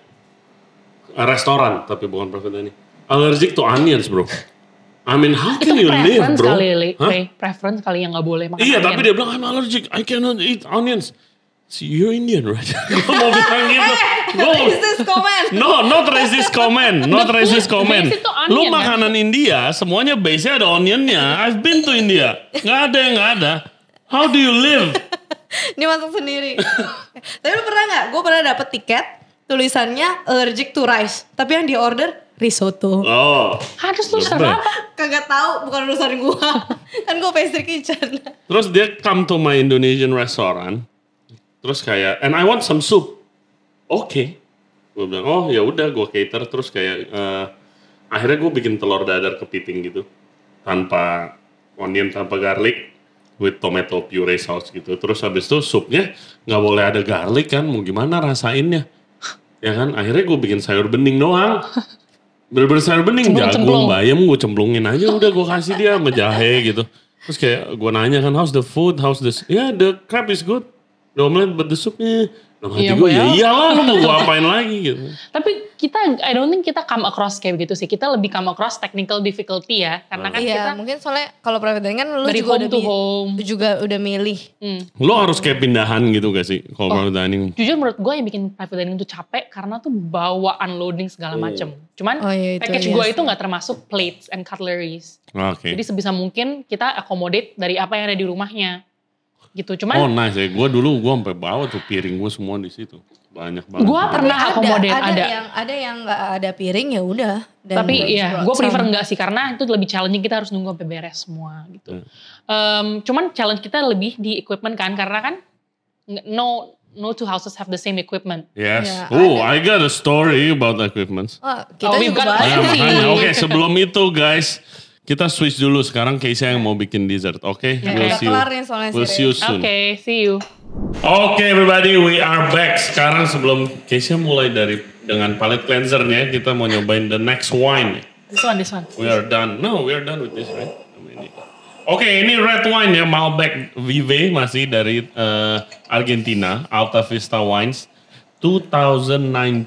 Restoran, tapi bukan private dining. Allergic to onions bro. I mean how Itu can you live preference bro? kali, Hah? Ray. Preference kali yang gak boleh makan Iya onion. tapi dia bilang I'm allergic, I cannot eat onions. See, you're Indian right? Gue mau bilang gitu. Racist comment. No, not racist comment. Not The racist food comment. base itu onion, Lu kan? makanan India, semuanya base-nya ada onionnya. I've been to India. Nggak ada yang nggak ada. How do you live? Ini masak sendiri. Tapi lu pernah gak? Gue pernah dapet tiket tulisannya allergic to rice. Tapi yang di order risotto. Oh. Harus lu Lebay. serap. Kagak tahu, bukan urusan gue. Kan gue pastry kitchen. Terus dia come to my Indonesian restaurant. Terus kayak, and I want some soup. Oke. Gue bilang, oh ya udah gue cater. Terus kayak, akhirnya gue bikin telur dadar kepiting gitu. Tanpa onion, tanpa garlic. With tomato puree sauce gitu. Terus habis itu supnya nggak boleh ada garlic kan. Mau gimana rasainnya. Ya kan, akhirnya gue bikin sayur bening doang. Bener-bener sayur bening, jagung, bayam gue cemplungin aja. Udah gue kasih dia sama jahe gitu. Terus kayak gue nanya kan, how's the food, how's this? Ya the crab is good. The omelet but the soupnya. Nah hati Iya, gue, ya well. iyalah lu mau gue apain lagi gitu. Tapi kita, I don't think kita come across kayak begitu sih. Kita lebih come across technical difficulty ya. Karena kan Iya, kita mungkin soalnya kalau private dining kan lu dari juga home to home. udah milih. Lo harus kayak pindahan gitu gak sih kalau private dining? Jujur menurut gue yang bikin private dining itu capek karena tuh bawa unloading segala macem. Cuman Oh iya, itu package iya gue sih. itu gak termasuk plates and cutleries. Oke. Jadi sebisa mungkin kita accommodate dari apa yang ada di rumahnya. Gitu. Oh Cuman nice ya, gue dulu gue sampai bawa tuh piring gue semua di situ. Banyak banget. gue pernah accommodate ada. Ada yang nggak ada piring ya udah. Dan Tapi ya gue sama. prefer enggak sih karena itu lebih challenging, kita harus nunggu sampai beres semua gitu. Cuman challenge kita lebih di equipment kan karena kan no two houses have the same equipment. Yes. Ya, Oh, I got a story about equipment. Oh, kita we've juga got banyak Nah, sih. makanya. Oke, sebelum itu guys, kita switch dulu. Sekarang Keisha yang mau bikin dessert, oke? Ya, We'll udah see you. kelar nih soalnya We'll si see you soon. Oke, see you. Oke everybody, we are back. Sekarang sebelum Keisha mulai dengan palette cleansernya, kita mau nyobain the next wine. This one. We are done. No, we are done with this, right? Oke, ini red wine ya, Malbec Vive masih dari Argentina, Alta Vista Wines 2019.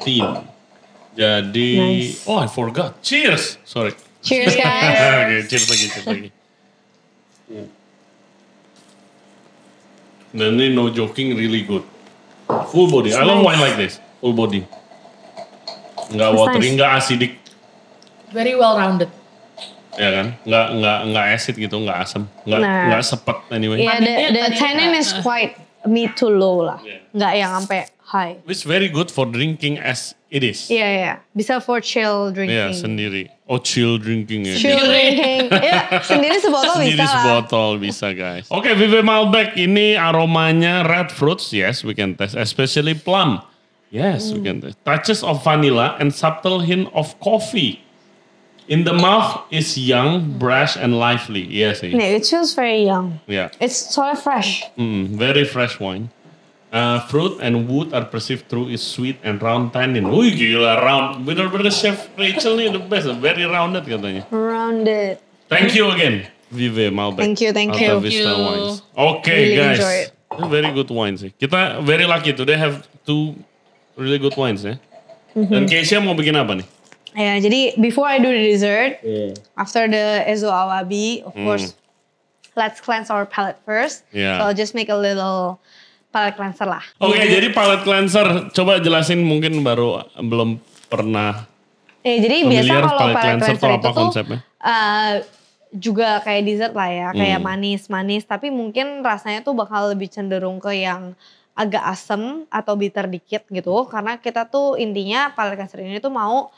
Jadi, Nice. oh I forgot. Cheers. Sorry. Cheers guys. Oke, cheers lagi. Dan ini no joking really good. Full body. I love wine like this. Full body. Nggak watery, nggak acidic. Very well rounded. Ya kan? Nggak acid gitu, nggak asam. Nggak sepet anyway. Yeah, the tannin is quite mid to low lah. Yeah. Nggak yang sampai high. It's very good for drinking as it is. Iya, iya. Bisa for chill drinking. Iya, sendiri. Oh, chill drinking ya. Chill drinking. Ya, sendiri sebotol Sendiri bisa lah. sebotol bisa guys. Oke, Vive Malbec ini aromanya red fruits. Yes, we can taste. Especially plum. Yes, we can taste. Touches of vanilla and subtle hint of coffee. In the mouth is young, brash and lively. Yes, Yeah, it feels very young. yeah. It's sort of fresh. Very fresh wine. Fruit and wood are perceived through its sweet and round tannin. Wih gila, round. Bener-bener Chef Rachel nih the best. Very rounded katanya. Rounded. Thank you again, Vive Malbec. Thank you, thank Alta you. Vista Thank you. Wines. Okay, Really guys. enjoy it. Very good wines sih. Kita very lucky today have 2 really good wines ya. Dan Keisha mau bikin apa nih? Ya, jadi before I do the dessert, after the Ezo Awabi, of course, let's cleanse our palate first. Yeah. So I'll just make a little palate cleanser lah. Oke, jadi palette cleanser. Coba jelasin mungkin belum pernah Jadi biasa familiar kalau palate cleanser cleanser tuh itu apa tuh konsepnya? juga kayak dessert lah ya, kayak manis-manis, tapi mungkin rasanya tuh bakal lebih cenderung ke yang agak asem atau bitter dikit gitu, karena kita tuh intinya palate cleanser ini tuh mau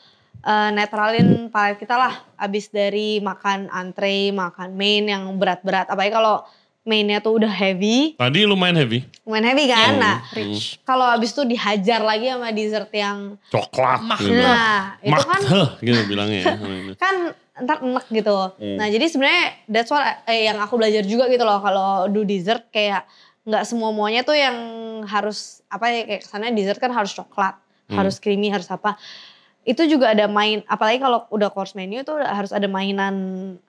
netralin palate kita lah, abis dari makan entree, makan main yang berat-berat, apalagi kalau mainnya tuh udah heavy. Tadi lumayan heavy. Lumayan heavy kan, nah Rich. kalau abis itu dihajar lagi sama dessert yang Coklat. Mak. Gitu. nah itu kan gitu bilangnya ya. kan ntar enek gitu. Nah jadi sebenarnya that's what yang aku belajar juga gitu loh, kalau do dessert kayak nggak semua muanya tuh yang harus apa ya, kayak kesannya dessert kan harus coklat, harus creamy, harus apa. Itu juga ada apalagi kalau udah course menu tuh harus ada mainan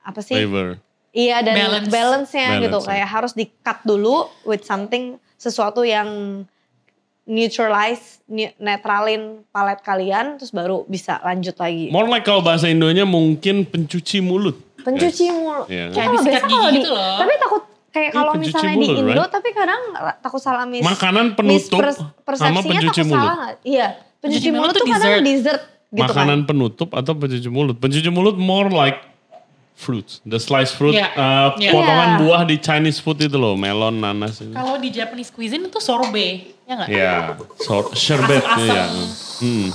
apa sih? Flavor. Iya, dan balance-nya gitu. Balance, Kayak harus di-cut dulu with something, sesuatu yang netralin palate kalian, terus baru bisa lanjut lagi. More like kalau bahasa Indonya mungkin pencuci mulut. Pencuci mulut. Iya. Kayak Kalau sikat biasa kalau gigi di, gitu loh. tapi takut kayak kalau pencuci misalnya di mulut, Indo, right? tapi kadang takut salah Makanan penutup sama pencuci takut mulut. salah nggak? Iya, pencuci mulut tuh dessert. kadang dessert gitu Makanan kan. penutup atau pencuci mulut? Pencuci mulut more like fruits, the sliced fruit, Yeah. Yeah. potongan Yeah. buah di Chinese food itu loh, melon, nanas itu. Kalau di Japanese cuisine itu sorbet, ya nggak? Ya, sherbet Asam-asam. ya.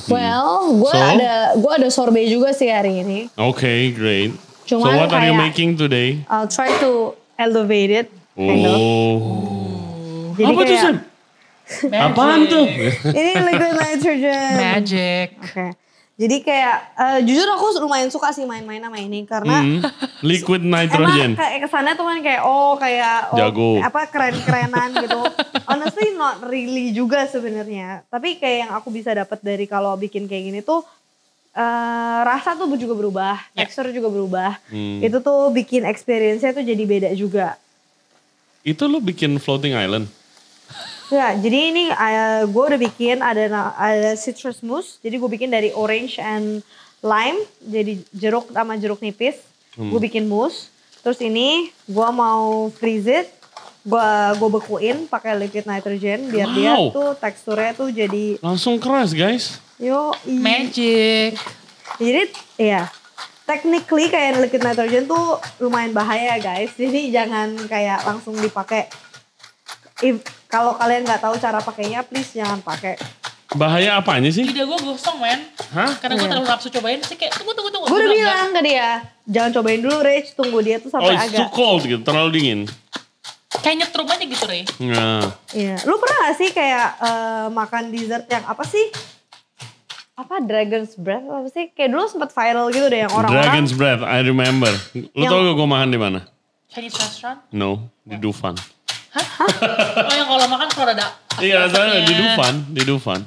Well, gue So? ada sorbet juga sih hari ini. Okay, great. So Cuman what are you kayak- making today? I'll try to elevate it. Kind of. Oh, Jadi apa tuh kayak- Sam? Apaan tuh? Ini liquid nitrogen. Magic. Oke. Jadi kayak jujur aku lumayan suka sih main-main sama ini karena Liquid emang nitrogen. kayak kesannya tuh kan kayak Jago. apa keren-kerenan gitu. Honestly not really juga sebenarnya. Tapi kayak yang aku bisa dapat dari kalau bikin kayak gini tuh rasa tuh juga berubah, tekstur juga berubah. Itu tuh bikin experience-nya tuh jadi beda juga. Itu lo bikin floating island? Ya, jadi ini gue udah bikin ada citrus mousse. Jadi gue bikin dari orange and lime. Jadi jeruk sama jeruk nipis. Gue bikin mousse. Terus ini gue mau freeze it. Gue bekuin pakai liquid nitrogen biar dia Wow. tuh teksturnya tuh jadi Langsung keras guys. Magic. Jadi ya technically kayak liquid nitrogen tuh lumayan bahaya guys. Jadi jangan kayak langsung dipakai. Kalau kalian nggak tahu cara pakainya, please jangan pakai. Bahaya apanya sih? Lidah gue gosong men. Hah? Karena gue terlalu nafsu cobain sih kayak tunggu. Gue udah Gua bilang ke dia, jangan cobain dulu Rich, tunggu dia tuh Oh, sampai it's too agak. cold gitu, terlalu dingin. kayak nyetrum aja gitu Rey. Nah, Iya, lu pernah gak sih kayak makan dessert yang apa sih? Apa Dragon's Breath apa sih? Kayak dulu sempat viral gitu deh yang orang-orang. Dragon's Breath, I remember. Lu tau gak gue makan di mana? Chinese restaurant. No, di Dufan. Oh yang kalau makan kalau ada Iya, saya di asap-asapnya. Dufan.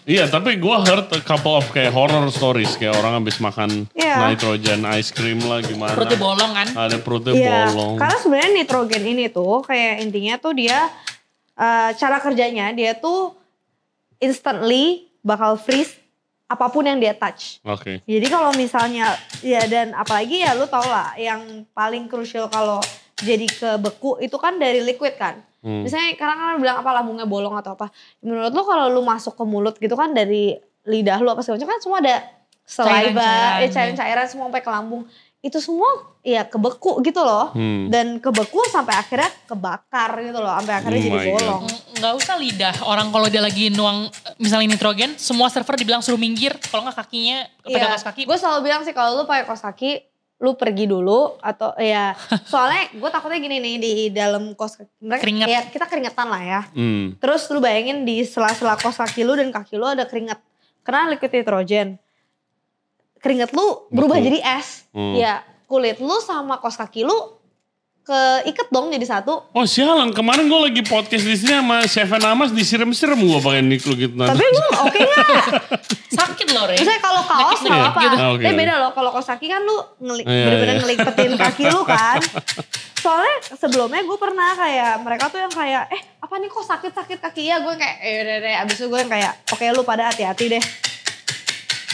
Iya, tapi gue heard a couple of kayak horror stories. Kayak orang habis makan Iya. nitrogen ice cream lah gimana. Perutnya bolong kan. Ada perutnya Iya, bolong. karena sebenarnya nitrogen ini tuh kayak intinya tuh dia cara kerjanya dia tuh instantly bakal freeze apapun yang dia touch. Oke. Jadi kalau misalnya ya dan apalagi ya lu tau lah yang paling krusial kalau jadi kebeku itu kan dari liquid kan. Misalnya karena kan bilang apa lambungnya bolong atau apa. Menurut lo kalau lu masuk ke mulut gitu kan dari lidah lu apa segala macam kan semua ada saliva, cairan-cairan semua sampai ke lambung. Itu semua ya kebeku gitu loh. Dan kebeku sampai akhirnya kebakar gitu loh. Sampai akhirnya jadi bolong. Nggak usah lidah. Orang kalau dia lagi nuang misalnya nitrogen, semua server dibilang suruh minggir. Kalau nggak kakinya pegang kaos kaki. Gue selalu bilang sih kalau lu pakai kaos kaki, lu pergi dulu. Atau ya soalnya gue takutnya gini nih di dalam kaos kaki. Keringat. Ya kita keringetan lah ya. Terus lu bayangin di sela-sela kaos kaki lu dan kaki lu ada keringat. Karena liquid nitrogen. Keringet lu berubah jadi es. Ya kulit lu sama kaos kaki lu keiket dong jadi satu. Oh sialan, kemarin gue lagi podcast di sini sama Chef Namas disiram-siram gue pakai niklu gitu. Tapi lu oke gak? Sakit loh Re. Misalnya kalau kaos gak apa-apa. Okay. Beda loh, kalau kaos kaki kan lu bener-bener ngelipetin kaki lu kan. Soalnya sebelumnya gue pernah kayak, mereka tuh yang kayak, apa nih kok sakit-sakit kaki ya? Gue kayak, deh. Abis itu gue yang kayak, oke lu pada hati-hati deh.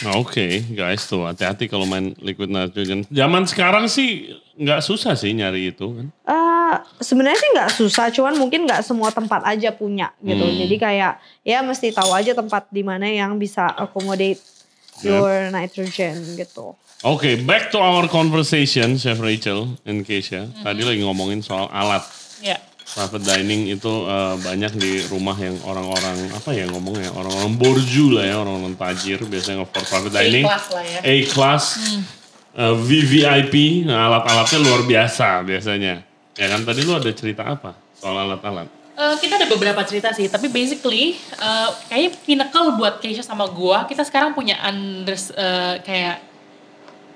Oke, guys tuh hati-hati kalau main liquid nitrogen. Zaman sekarang sih nggak susah sih nyari itu kan? Sebenarnya sih nggak susah, cuman mungkin nggak semua tempat aja punya gitu. Jadi kayak ya mesti tahu aja tempat di mana yang bisa accommodate your nitrogen gitu. Oke, back to our conversation, Chef Rachel and Keisha. Tadi lagi ngomongin soal alat. Ya. Private dining itu banyak di rumah yang orang-orang apa ya ngomongnya orang-orang borju lah ya, orang-orang tajir biasanya for private dining. A-class lah ya. A-class, VVIP, nah alat-alatnya luar biasa biasanya. Ya kan tadi lu ada cerita apa soal alat-alat? Kita ada beberapa cerita sih, tapi basically kayaknya pinnacle buat Keisha sama gua, kita sekarang punya kayak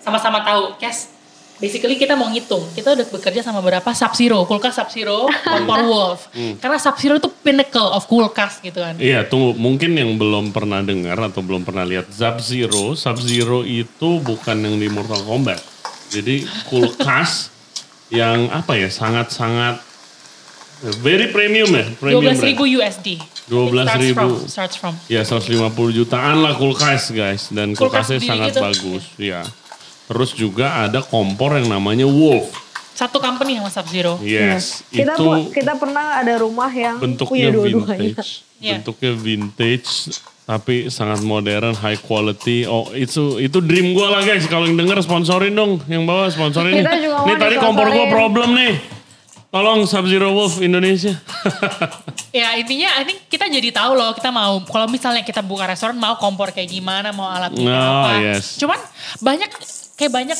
sama-sama tahu, Kes. Basically kita mau ngitung, kita udah bekerja sama beberapa Sub-Zero, kulkas Sub-Zero, kompor Wolf. Karena Sub-Zero itu pinnacle of kulkas gitu kan. Iya tunggu, mungkin yang belum pernah dengar atau belum pernah lihat Sub-Zero itu bukan yang di Mortal Kombat. Jadi kulkas yang apa ya, sangat-sangat very premium ya. 12.000 USD. 12.000. Starts from. Ya 150 jutaan lah kulkas guys. Dan kulkasnya sangat gitu. bagus. Ya. Terus juga ada kompor yang namanya Wolf. Satu company sama Sub-Zero. Yes. Kita itu kita pernah ada rumah yang bentuknya punya dua-duanya. vintage. Bentuknya vintage. Tapi sangat modern, high quality. Oh itu dream gue lah guys. Kalau yang denger sponsorin dong. Yang bawa sponsorin nih. Kita juga mau Nih tadi kompor gue problem nih. Tolong Sub-Zero Wolf Indonesia. Ya intinya I think kita jadi tahu loh, kita mau kalau misalnya kita buka restoran mau kompor kayak gimana, mau alatnya apa. Yes. Cuman banyak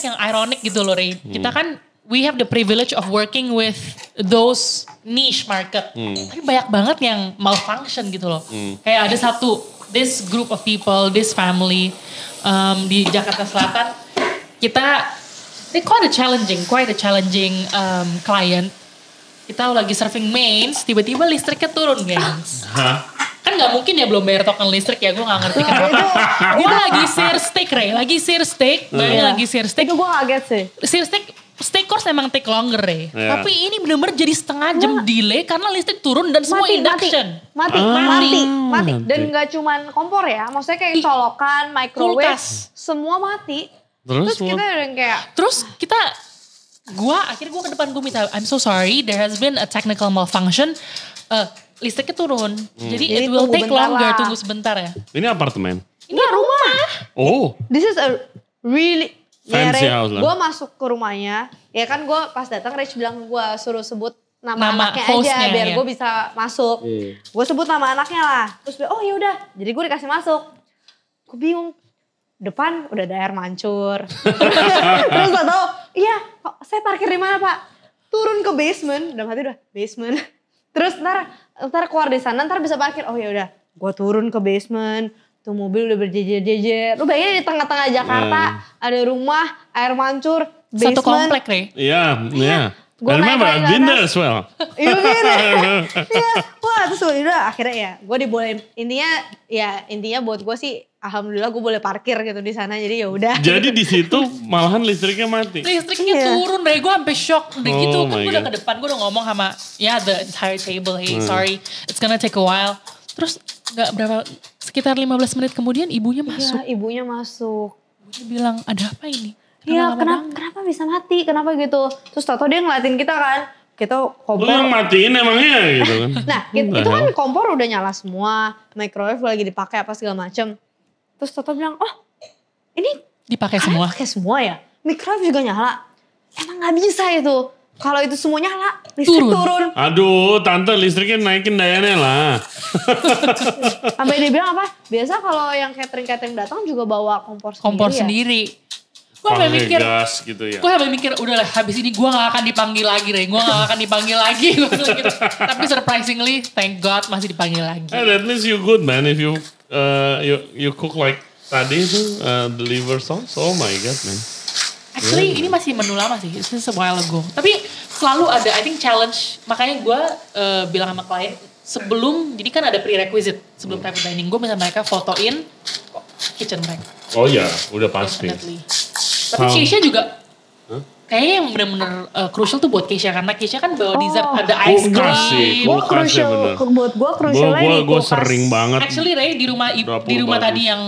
yang ironic gitu loh Ray. Kita kan we have the privilege of working with those niche market. Tapi banyak banget yang malfunction gitu loh. Kayak ada this group of people, this family di Jakarta Selatan. Quite a challenging client. Kita lagi serving mains, tiba-tiba listriknya turun, gengs. Kan gak mungkin ya belum bayar token listrik ya, gue gak ngerti kenapa. Gue lagi sear steak, Ray. Lagi sear steak. Itu gue kaget sih. Sear steak course emang take longer, Ray. Tapi ini bener-bener jadi setengah jam delay karena listrik turun dan semua induction. Mati. Dan gak cuman kompor ya, maksudnya kayak colokan, microwave, semua mati. Terus kita udah kayak... Akhirnya gue ke depan gue minta, I'm so sorry, there has been a technical malfunction. Listriknya turun. Jadi it will take longer, tunggu sebentar ya. Ini apartemen? Ini rumah. Oh. This is a really... Fancy house lah. Gue masuk ke rumahnya, ya kan gue pas datang Rich bilang ke gue suruh sebut nama anaknya hostnya, aja biar gue bisa masuk. Gue sebut nama anaknya lah. Terus dia, oh yaudah. Jadi gue dikasih masuk. Gue bingung. Depan udah ada air mancur. Terus tau, iya kok saya parkir di mana Pak? Turun ke basement, dalam hati udah basement. Terus ntar keluar di sana, ntar bisa parkir. Oh ya udah, gue turun ke basement. Tuh mobil udah berjejer-jejer. Lu bayangin di tengah-tengah Jakarta ada rumah, air mancur, basement. Satu komplek, Re. Iya. Gue naik I've been there as well. Iya wah terus udah akhirnya ya gue dibolehin. Intinya buat gue sih alhamdulillah gue boleh parkir gitu di sana, jadi ya udah. Jadi di situ malahan listriknya mati. Listriknya turun, Ray. Gue sampai shock. Udah gitu kan gue udah ke depan, gue udah ngomong sama the entire table, hey sorry, it's gonna take a while. Terus sekitar 15 menit kemudian ibunya masuk. Iya, ibunya masuk. Ibunya bilang, ada apa ini? Iya, kenapa bisa mati? Kenapa gitu? Terus tau dia ngeliatin kita kan. kita Lu kompor. yang matiin emangnya gitu kan. Nah itu kan kompor udah nyala semua, microwave lagi dipakai apa segala macem. Terus Toto bilang, oh ini Dipakai kalian semua. pakai semua ya? Microwave juga nyala. Emang gak bisa itu. Kalau itu semua nyala, listrik turun. Aduh, tante listriknya naikin dayanya lah. Sampai dia bilang apa? Biasa kalau yang catering datang juga bawa kompor Sendiri. Gue sampai Pakai mikir, gas gitu ya. gue sampai mikir udahlah habis ini gue gak akan dipanggil lagi Ray. Gue gak akan dipanggil lagi. Gua bilang gitu. Tapi surprisingly, thank God masih dipanggil lagi. At least you good man if you cook like tadi itu deliver sauce. Oh my God man. Actually ini masih menu lama sih, this is a while ago. Tapi selalu ada, I think challenge. Makanya gue bilang sama klien, sebelum, jadi kan ada prerequisite. Sebelum private dining, gue bisa mereka fotoin kitchen mereka. Oh iya, udah pasti. Definitely. Tapi Keisha juga, kayaknya yang benar-benar crucial tuh buat Keisha. Karena Keisha kan bawa dessert, ada ice Kulkas sih, cream. Gue kulkasnya crucial, bener. buat gue crucialnya di Gue kulkas. sering banget. Actually Ray, di rumah bagus. tadi yang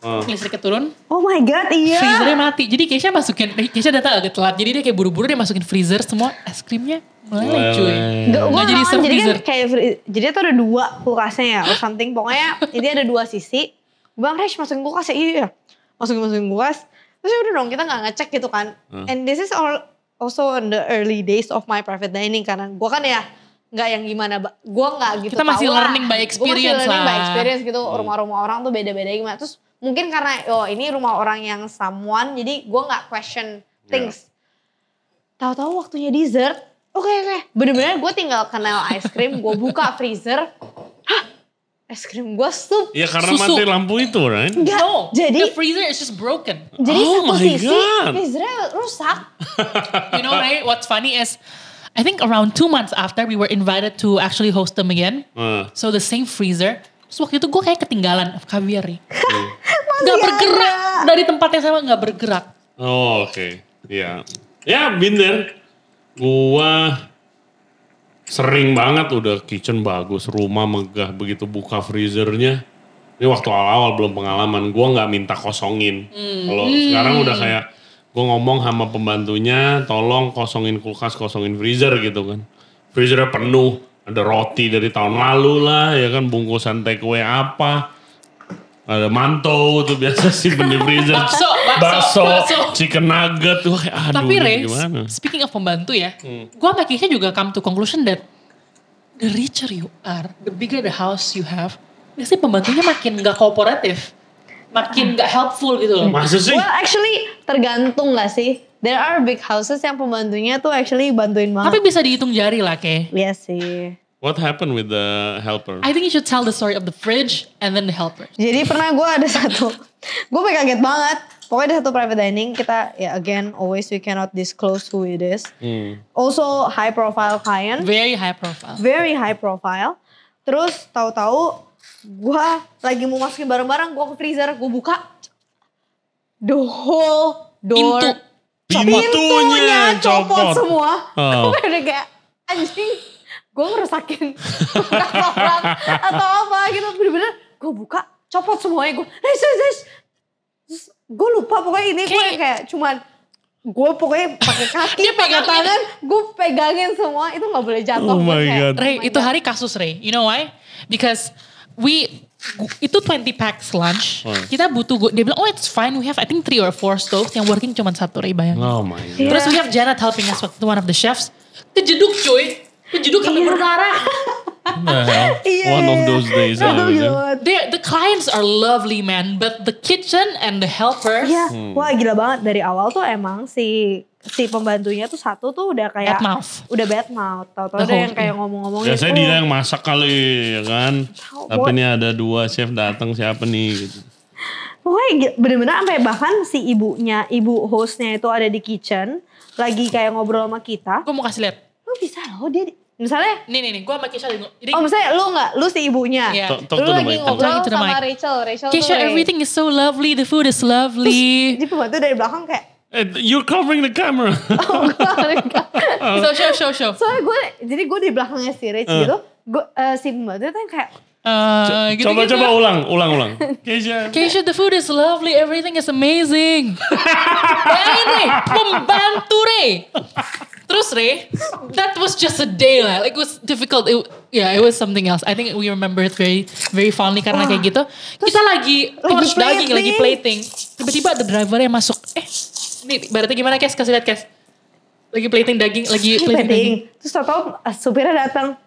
listriknya turun, Oh my God, iya. freezernya mati. Jadi Keisha datang agak telat. Jadi dia kayak buru-buru dia masukin freezer semua es krimnya meleleh cuy. Gue Nggak jadi jadi freezer. kan kayak jadi itu ada 2 kulkasnya ya or something. Pokoknya ini ada 2 sisi. Gue bilang, Resh masukin kulkas ya? Iya. Masukin kulkas. Terus ya udah dong kita gak ngecek gitu kan. And this is also in the early days of my private dining. Karena gue kan ya gak yang gimana. Gue gak gitu Kita masih tahu lah. learning by experience Gue masih learning lah. by experience gitu. Rumah-rumah orang tuh beda-beda gimana. Terus mungkin karena ini rumah orang yang someone. Jadi gue gak question things. Tahu-tahu waktunya dessert. Oke. Bener-bener gue tinggal kenal ice cream. Gue buka freezer. Hah? Es krim gue sup. Ya karena Susu. mati lampu itu right. Enggak. No, Jadi the freezer is just broken. jadi Oh satu my sisi God. freezernya rusak. You know, Ray, what's funny is, I think around 2 months after we were invited to actually host them again. So the same freezer. Terus waktu itu gue kayak ketinggalan caviar nih. Gak bergerak. Dari tempatnya sama gak bergerak. Oh oke. Ya. Ya binder. Gua sering banget udah kitchen bagus, rumah megah, begitu buka freezernya. Ini waktu awal-awal belum pengalaman, gua nggak minta kosongin. Kalau sekarang udah kayak gua ngomong sama pembantunya, tolong kosongin kulkas, kosongin freezer gitu kan. Freezernya penuh, ada roti dari tahun lalu lah, ya kan bungkusan take away apa. Ada mantou tuh biasa sih di freezer. Bakso, chicken nugget tuh kayak aduh Tapi Ray, gimana. speaking of pembantu ya, gue sama Keisha juga come to conclusion that the richer you are, the bigger the house you have, biasanya pembantunya makin gak kooperatif, makin gak helpful gitu loh. Masa sih? Well actually tergantung gak sih? There are big houses yang pembantunya tuh actually bantuin Tapi banget. bisa dihitung jari lah Kay. Iya sih. What happened with the helper? I think you should tell the story of the fridge and then the helper. Jadi pernah gue ada satu, gue kaget banget. Pokoknya ada satu private dining, kita ya again always we cannot disclose who it is. Also high profile client. Very high profile. Very high profile. Terus tahu-tahu gue lagi mau masukin barang-barang, gue ke freezer, gue buka. The whole door. Pintunya copot copot. semua. Oh. Gue udah kayak anjing. Gue ngerusakin orang atau apa gitu. Bener-bener gue buka, copot semuanya. Gue, terus gue lupa pokoknya ini gue kayak cuman gue pokoknya pakai kaki, pakai tangan, gue pegangin semua itu nggak boleh jatuh. Oh my Kayak, God. Ray, itu hari kasus Ray. You know why? Because itu 20 packs lunch. Kita butuh, dia bilang, oh it's fine. We have I think 3 or 4 stoves yang working cuma 1 Ray, bayangin. Oh my God. Terus we have Janet helping us waktu itu one of the chefs. Kejeduk cuy. Kejeduk sampai berdarah. One of those days. The clients are lovely man. But the kitchen and the helpers. Iya, wah gila banget dari awal tuh emang si pembantunya tuh satu tuh udah kayak Bad mouth. udah bad mouth. Tahu-tahu The ada whole yang kayak ngomong-ngomongin. Biasanya dia yang masak kali ya kan. Tapi ini ada 2 chef datang siapa nih gitu. Pokoknya bener-bener sampai bahkan si ibu hostnya itu ada di kitchen. Lagi kayak ngobrol sama kita. Gue mau kasih lihat. Lu bisa loh dia, misalnya. Nih. Gue sama Keisha. Jadi, Oh misalnya lu si ibunya. Iya. Lu lagi ngobrol Talk to the sama mic. Rachel Keisha, tuh everything is so lovely. The food is lovely. Jadi pembantu dari belakang kayak. You're covering the camera. Oh enggak. So show. Soalnya gue di belakangnya si Rach gitu. Si pembantu tuh yang kayak. Gitu-gitu. Coba ulang. Keisha, the food is lovely, everything is amazing. Bayangin Re, pembantu Re. Terus Re, that was just a day lah. Like it was difficult. It was something else. I think we remember it very, very fondly karena kayak gitu. Kita lagi poach daging, lagi plating. Tiba-tiba ada driver yang masuk. Ini berarti gimana Kes? Kasih lihat Kes. Lagi plating daging, lagi plating daging. Terus tau supirnya datang.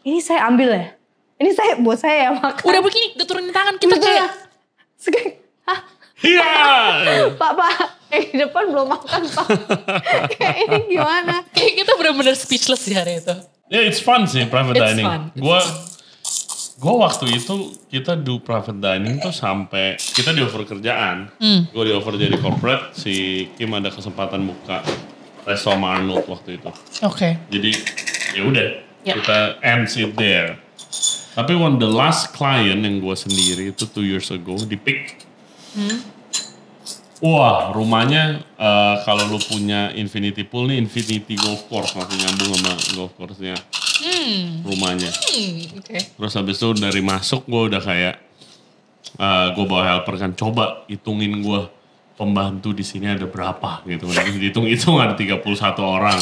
Ini saya ambil ya. Ini buat saya ya makan. Udah begini, udah turunin tangan kita kayak. Hah? Iya. Pak, di depan belum makan Pak. Kayak ini gimana? Kayak kita benar-benar speechless di hari itu. Yeah, it's fun sih private It's dining. fun. Gue waktu itu kita do private dining tuh sampai kita di offer kerjaan. Gue di offer jadi corporate, si Kim ada kesempatan buka resto sama Arnold waktu itu. Oke. Jadi ya udah kita ends it there. Tapi the last client yang gue sendiri itu 2 years ago di Pick. Wah, rumahnya kalau lu punya Infinity Pool nih, Infinity Golf Course masih nyambung sama golf course-nya. Rumahnya. Oke. Terus habis itu dari masuk gue udah kayak gue bawa helper kan, coba hitungin gue pembantu di sini ada berapa gitu. Dihitung-hitung ada 31 orang.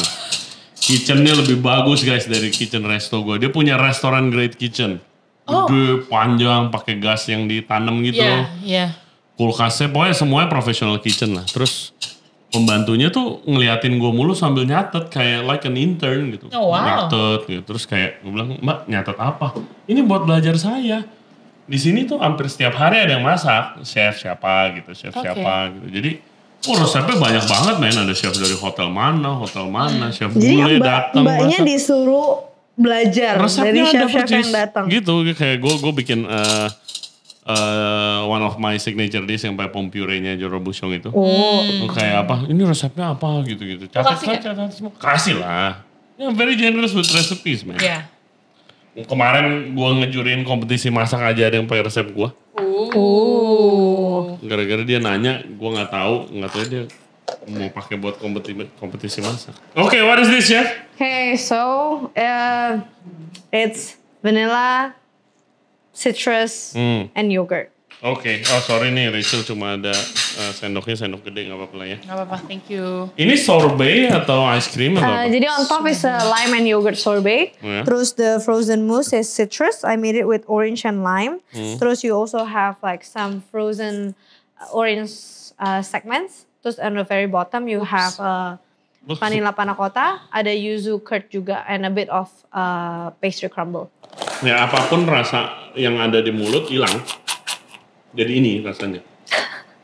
Kitchennya lebih bagus guys dari kitchen resto gue. Dia punya restoran grade kitchen. Gede, panjang, pakai gas yang ditanam gitu. Iya. Kulkasnya, pokoknya semuanya professional kitchen lah. Terus pembantunya tuh ngeliatin gue mulu sambil nyatet kayak like an intern gitu. Oh, wow. Nyatet gitu. Terus kayak gue bilang, Mbak nyatet apa? Ini buat belajar saya. Di sini tuh hampir setiap hari ada yang masak. Chef siapa gitu. Jadi resepnya banyak banget men. Ada chef dari hotel mana. Chef bule datang. Mbaknya disuruh belajar dari chef-chef yang datang. Gitu, kayak gue bikin one of my signature dish yang pakai puree-nya Joro Busyong itu. Kayak apa, ini resepnya apa gitu-gitu. Catat semua. Kasih lah. Very generous with recipes man. Iya. Kemarin gue ngejurin kompetisi masak aja ada yang pakai resep gue. Gara-gara dia nanya, gue nggak tahu dia mau pakai buat kompetisi masak. Okay, what is this ya? Okay, so it's vanilla, citrus, and yogurt. Okay, oh sorry nih Rachel cuma ada sendok gede nggak apa-apa lah ya. Nggak apa-apa, thank you. Ini sorbet atau ice cream atau apa? Jadi on top is a lime and yogurt sorbet. Yeah. Terus the frozen mousse is citrus. I made it with orange and lime. Terus you also have like some frozen orange segments. Terus on the very bottom you have vanilla panna cotta, ada yuzu curd juga, and a bit of pastry crumble. Ya apapun rasa yang ada di mulut hilang. Jadi ini rasanya.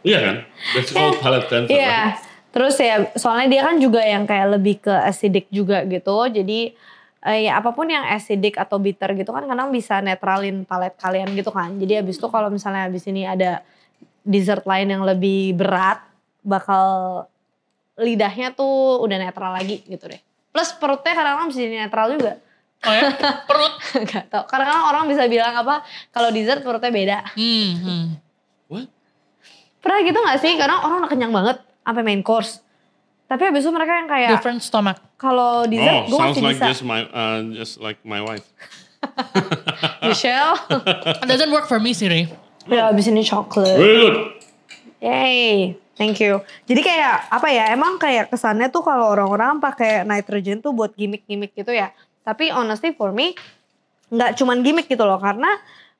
Iya kan? That's called palate cleanser. Iya. Terus ya soalnya dia kan juga yang kayak lebih ke acidic juga gitu. Jadi ya apapun yang acidic atau bitter gitu kan kadang bisa netralin palate kalian gitu kan. Jadi abis itu kalau misalnya abis ini ada dessert lain yang lebih berat, bakal lidahnya tuh udah netral lagi gitu deh. Plus perutnya kadang-kadang bisa jadi netral juga. Oh ya? Perut? Gak tau. Kadang-kadang orang bisa bilang apa, kalau dessert perutnya beda. What? Pernah gitu gak sih? Kadang orang udah kenyang banget sampai main course. Tapi habis itu mereka yang kayak Different stomach. kalau dessert gue sounds masih like bisa. just like my wife. Michelle. It doesn't work for me sih, Ray. Ya abis ini chocolate. Very good. Yay. Thank you. Jadi kayak apa ya? Emang kayak kesannya tuh kalau orang-orang pakai nitrogen tuh buat gimmick-gimmick gitu ya. Tapi honestly for me nggak cuman gimmick gitu loh, karena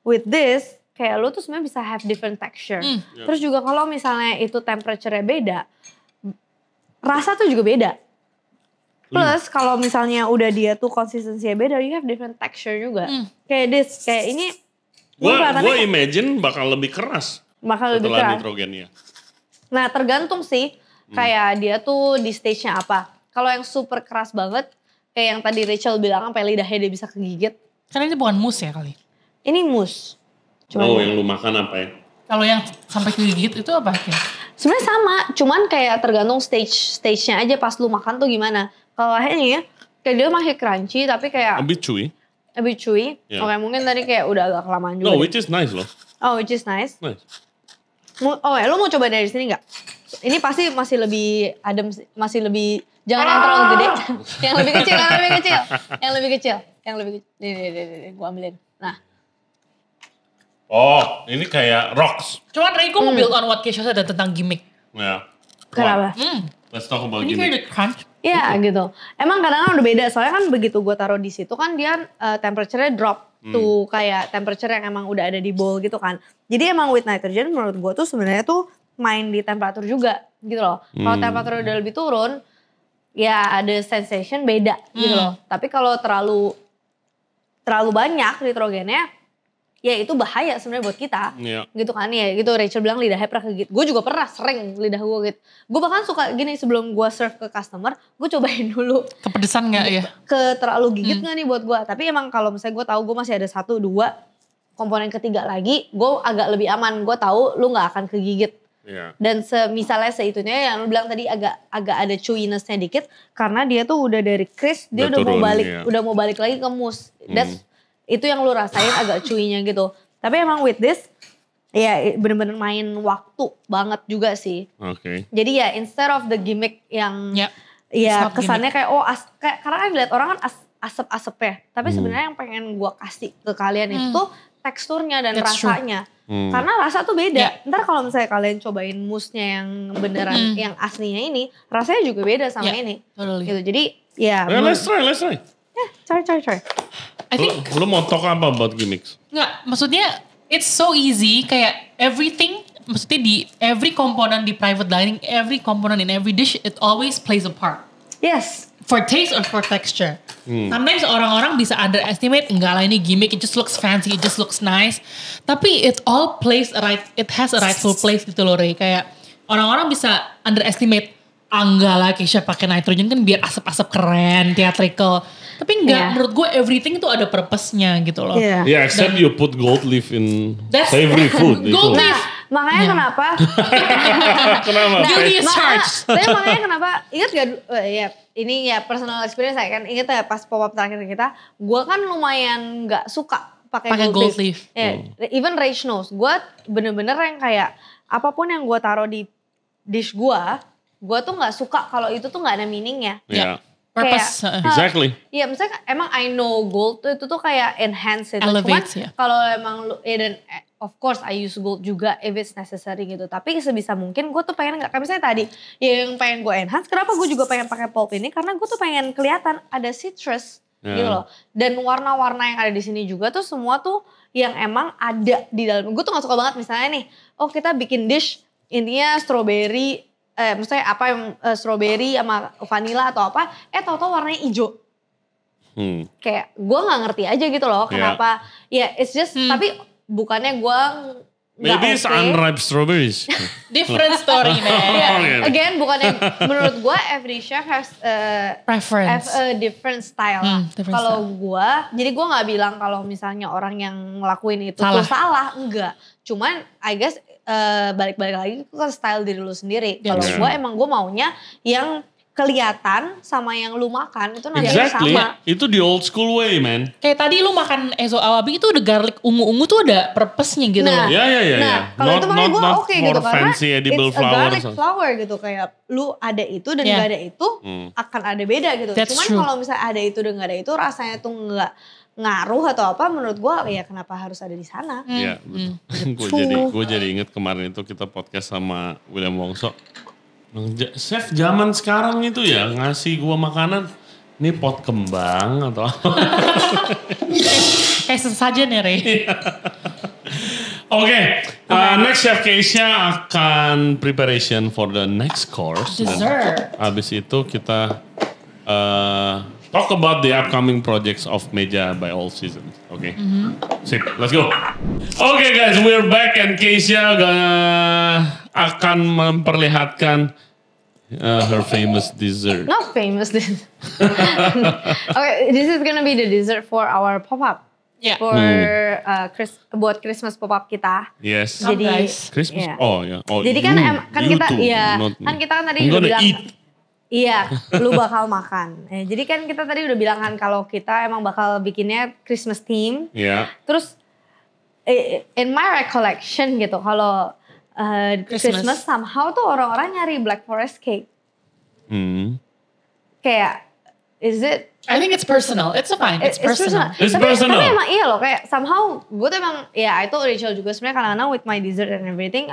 with this kayak lu tuh sebenarnya bisa have different texture. Terus juga kalau misalnya itu temperature-nya beda, rasa tuh juga beda. Plus kalau misalnya udah dia tuh konsistensinya beda, you have different texture juga. Kayak this, kayak ini. Gue imagine bakal lebih keras. Bakal lebih setelah keras. nitrogennya. Nah tergantung sih, kayak dia tuh di stage-nya apa. Kalau yang super keras banget, kayak yang tadi Rachel bilang sampai lidahnya dia bisa kegigit. Karena ini bukan mousse ya kali. Ini mousse. Yang lu makan apa ya? Kalau yang sampai kegigit itu apa ya? Sebenarnya sama, cuman kayak tergantung stage-nya aja pas lu makan tuh gimana. Kalau ini kayak dia masih crunchy tapi kayak A bit chewy. Yeah. Oke, mungkin tadi kayak udah agak kelamaan juga. No, which is nice loh. Oh, which is nice. Nice. Oh ya, lu mau coba dari sini nggak? Ini pasti masih lebih adem, masih lebih, jangan yang terlalu gede. Yang lebih kecil. Nih, gua ambilin. Nah, Oh, ini kayak rocks. Cuman Ray, gue mau build on what Keisha said tentang gimmick. Ya. Kenapa? Let's talk about Ini kayak gimmick. the crunch. Iya gitu. Emang kadang-kadang udah beda. Soalnya kan begitu gue taruh di situ kan dia temperature-nya drop. Tuh kayak temperature yang emang udah ada di bowl gitu kan. Jadi emang with nitrogen menurut gue tuh sebenarnya tuh main di temperatur juga gitu loh. Kalau temperatur udah lebih turun ya ada sensation beda gitu loh. Tapi kalau terlalu banyak nitrogennya ya itu bahaya sebenarnya buat kita. Gitu kan ya gitu Rachel bilang lidahnya pernah kegigit. Gue juga pernah sering lidah gue gitu. Gue bahkan suka gini sebelum gue serve ke customer gue cobain dulu. Kepedesan gak ya? Terlalu gigit gak nih buat gue. Tapi emang kalau misalnya gue tahu gue masih ada 1, 2 komponen ketiga lagi gue agak lebih aman. Gue tahu lu gak akan kegigit. Dan misalnya seitunya yang lu bilang tadi agak ada chewiness-nya dikit. Karena dia tuh udah dari crisp dia udah mau balik lagi ke mousse. Itu yang lu rasain agak chewy-nya gitu. Tapi emang with this, ya bener-bener main waktu banget juga sih. Jadi ya instead of the gimmick yang ya kesannya kayak karena kan lihat orang kan asep-asepnya. Tapi sebenarnya yang pengen gua kasih ke kalian itu tuh teksturnya dan rasanya. Karena rasa tuh beda. Ntar kalau misalnya kalian cobain mousse-nya yang beneran, yang aslinya ini, rasanya juga beda sama ini. Gitu. Jadi ya. Let's try. Try. I think lu mau talk apa about gimmicks? Enggak, maksudnya it's so easy kayak everything, maksudnya di every component di private dining, every component in every dish it always plays a part. Yes. For taste or for texture. Sometimes orang-orang bisa underestimate, enggak lah ini gimmick, it just looks fancy, it just looks nice. Tapi it all plays it has a rightful place gitu loh Ray. Kayak orang-orang bisa underestimate, enggak lah Keisha pakai nitrogen kan biar asap-asap keren, theatrical. Tapi enggak, menurut gue everything tuh ada purpose-nya gitu loh. Yeah, except you put gold leaf in savory food. Gold leaf. Makanya kenapa? Kenapa? Guilty as charged. Tapi makanya kenapa, ingat gak, ya ini ya personal experience saya kan, ingat ya pas pop-up terakhir kita, gue kan lumayan gak suka pakai gold leaf. Even Rach knows, gue bener-bener yang kayak, apapun yang gue taruh di dish gue tuh gak suka kalau itu tuh gak ada meaningnya. Purpose. Exactly. Iya misalnya emang I know gold itu tuh kayak enhance itu. Elevates, cuman kalau emang dan of course I use gold juga if it's necessary gitu. Tapi sebisa mungkin gue tuh pengen kayak misalnya tadi yang pengen gue enhance. Kenapa gue juga pengen pakai pulp ini? Karena gue tuh pengen kelihatan ada citrus gitu loh. Dan warna-warna yang ada di sini juga tuh semua tuh yang emang ada di dalam. Gue tuh gak suka banget misalnya nih, oh kita bikin dish intinya strawberry, misalnya apa yang strawberry sama vanilla atau apa, tau-tau warnanya hijau. Kayak gue gak ngerti aja gitu loh kenapa. Ya it's just, tapi bukannya gue maybe it's unripe strawberries. Different story man. Again bukannya, menurut gue every chef has preference, a different style. Kalau gue, jadi gue gak bilang kalau misalnya orang yang ngelakuin itu tuh salah, enggak. Cuman I guess balik-balik lagi ke style diri lu sendiri. Kalau gue emang gue maunya yang kelihatan sama yang lu makan itu nanti sama. Itu the old school way man. Kayak tadi lu makan ezo awabi itu udah garlic ungu-ungu tuh ada purpose-nya gitu loh. Nah kalau itu makanya gue oke gitu karena edible it's a garlic flower gitu. Kayak lu ada itu dan gak ada itu akan ada beda gitu. Cuman kalau misalnya ada itu dan gak ada itu rasanya tuh gak ngaruh atau apa, menurut gue ya kenapa harus ada di sana. Iya gue jadi inget kemarin itu kita podcast sama William Wongso. Chef zaman sekarang itu ya ngasih gue makanan, ini pot kembang atau apa. Kayak sesajen ya Ray. Oke, next Chef Keisha akan preparation for the next course. Dessert. Abis itu kita talk about the upcoming projects of Meja by All Seasons. Okay. Sip, let's go. Okay guys, we're back and Keisha akan memperlihatkan her famous dessert. Not famous dessert. Okay, this is gonna be the dessert for our pop-up. Yeah. For buat Christmas pop-up kita. Yes. Jadi Christmas. Yeah. Oh ya. Yeah. Oh, jadi kan kita kan kita kan tadi udah bilang. Iya, lu bakal makan. Jadi kan kita tadi udah bilang kan kalau kita emang bakal bikinnya Christmas theme. Iya. Terus in my recollection gitu kalau Christmas somehow tuh orang-orang nyari Black Forest cake. Kayak is it? I think it's personal. It's fine. It's personal. It's tapi personal. emang iya loh kayak somehow gue tuh emang ya I told Rachel juga sebenarnya kadang-kadang with my dessert and everything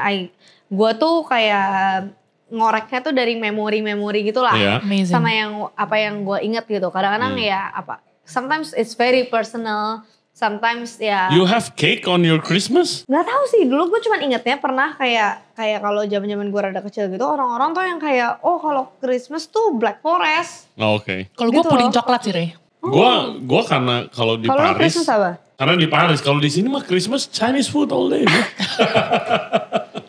gue tuh kayak ngoreknya tuh dari memori-memori gitulah. Yeah. Amazing. Sama yang apa yang gue inget gitu. Kadang-kadang ya apa sometimes it's very personal. Sometimes ya. You have cake on your Christmas? Nggak tahu sih, dulu gue cuma ingetnya pernah kayak kalau zaman-zaman gue rada kecil gitu orang-orang tuh yang kayak kalau Christmas tuh Black Forest. Oh, oke. Kalau gue Gitu puding loh. coklat sih, Rey. Gua karena kalau di Kalau Paris. Christmas apa? Karena di Paris, kalau di sini mah Christmas Chinese food all day.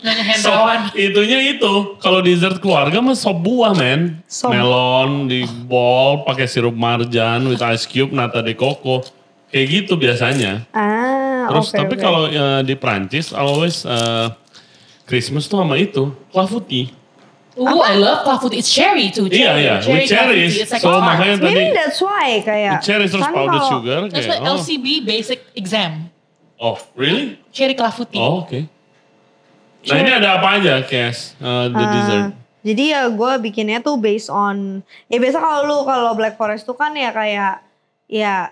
Nanya So, itunya itu. Kalau dessert keluarga mah sop buah, men. Sop. Melon di bowl pakai sirup marjan with ice cube, nata de coco. Kayak gitu biasanya. Terus oke, tapi oke. kalau di Prancis always Christmas tuh sama itu clafoutis. I love clafoutis. It's cherry too. Iya, with cherries. clafoutis. It's like So, art. makanya tadi Maybe that's why kayak. with cherries terus kan powdered kalau- sugar That's kayak. like LCB basic exam. Oh, really? Cherry clafoutis. Oh, oke. Nah, ini ada apa aja, Kes? The dessert. Jadi ya gue bikinnya tuh based on ya biasa kalau Black Forest tuh kan ya kayak ya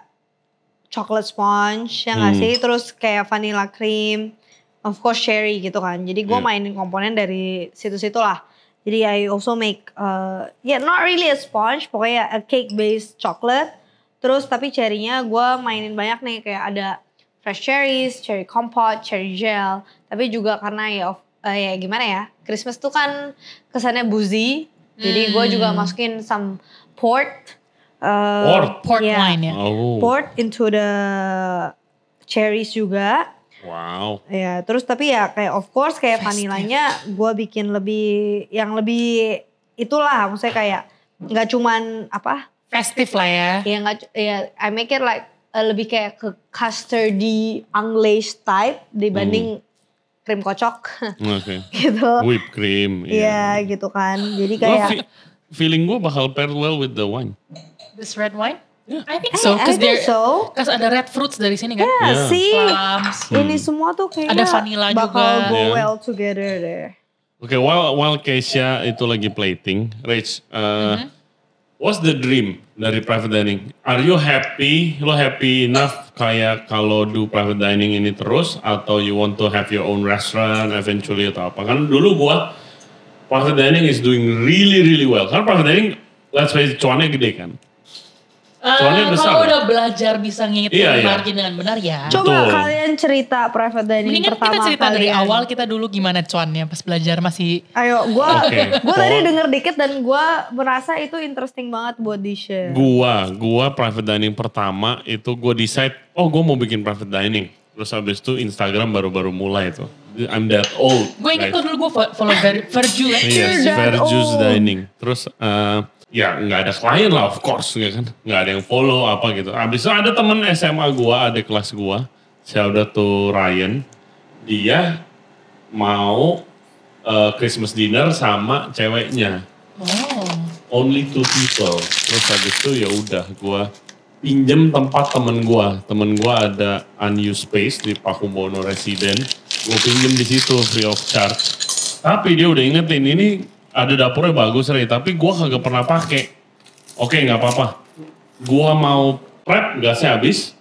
chocolate sponge ya nggak sih, terus kayak vanilla cream, of course cherry gitu kan. Jadi gue mainin komponen dari situ-situ lah. Jadi I also make not really a sponge, pokoknya a cake based chocolate. Terus tapi cherrynya gue mainin banyak nih kayak ada fresh cherries, cherry compote, cherry gel. Tapi juga karena ya gimana ya, Christmas tuh kan kesannya boozy. Jadi gue juga masukin some port. Port wine ya. Oh. Port into the cherries juga. Wow. Ya, terus tapi ya kayak of course kayak vanilanya gue bikin lebih itulah, maksudnya kayak nggak cuman apa? Festive lah ya. Ya nggak I make it like lebih kayak ke custardy English type dibanding krim kocok Oke. gitu. Whipped cream. Iya gitu kan. Jadi Gua kayak feeling gue bakal pair well with the wine. This red wine? Yeah. I think so. I think so. Because ada red fruits dari sini kan. Yeah, Yeah. see, Plums. ini semua tuh kayaknya Ada vanilla bakal juga. go Yeah. well together deh. Oke, while Keisha itu lagi plating, Rach, what's the dream dari private dining? Are you happy? Lo happy enough kayak kalau do private dining ini terus, atau you want to have your own restaurant eventually atau apa? Kan dulu gua private dining is doing really well. Karena private dining, let's face it, cuannya gede kan. Soalnya besar. Kalau udah belajar bisa ngitung Iya, iya. margin dengan benar ya. Coba Betul. kalian cerita private dining Mendingan pertama kita cerita dari kalian. awal kita dulu gimana cuannya pas belajar masih. Ayo, gue Oke. tadi denger dikit dan gue merasa itu interesting banget buat di-share. Gua private dining pertama itu gue decide, gue mau bikin private dining. Terus habis itu Instagram baru-baru mulai tuh. I'm that old. Gue inget guys. tuh dulu gue follow Verju ya. Yes, You're that Verju's old. Dining. Terus ya nggak ada klien lah, of course, ya kan? Nggak ada yang follow apa gitu. Abis itu ada temen SMA gua, adik kelas gua, shout out to Ryan. Dia mau Christmas dinner sama ceweknya. Oh. Only 2 people. Terus habis itu ya udah, gua pinjem tempat temen gua. Temen gua ada unused space di Pakubono Resident. Gua pinjem di situ free of charge. Tapi dia udah ingetin ini. Ada dapurnya bagus, Ray, tapi gue kagak pernah pakai. Oke, nggak apa-apa. Gue mau prep, gasnya habis.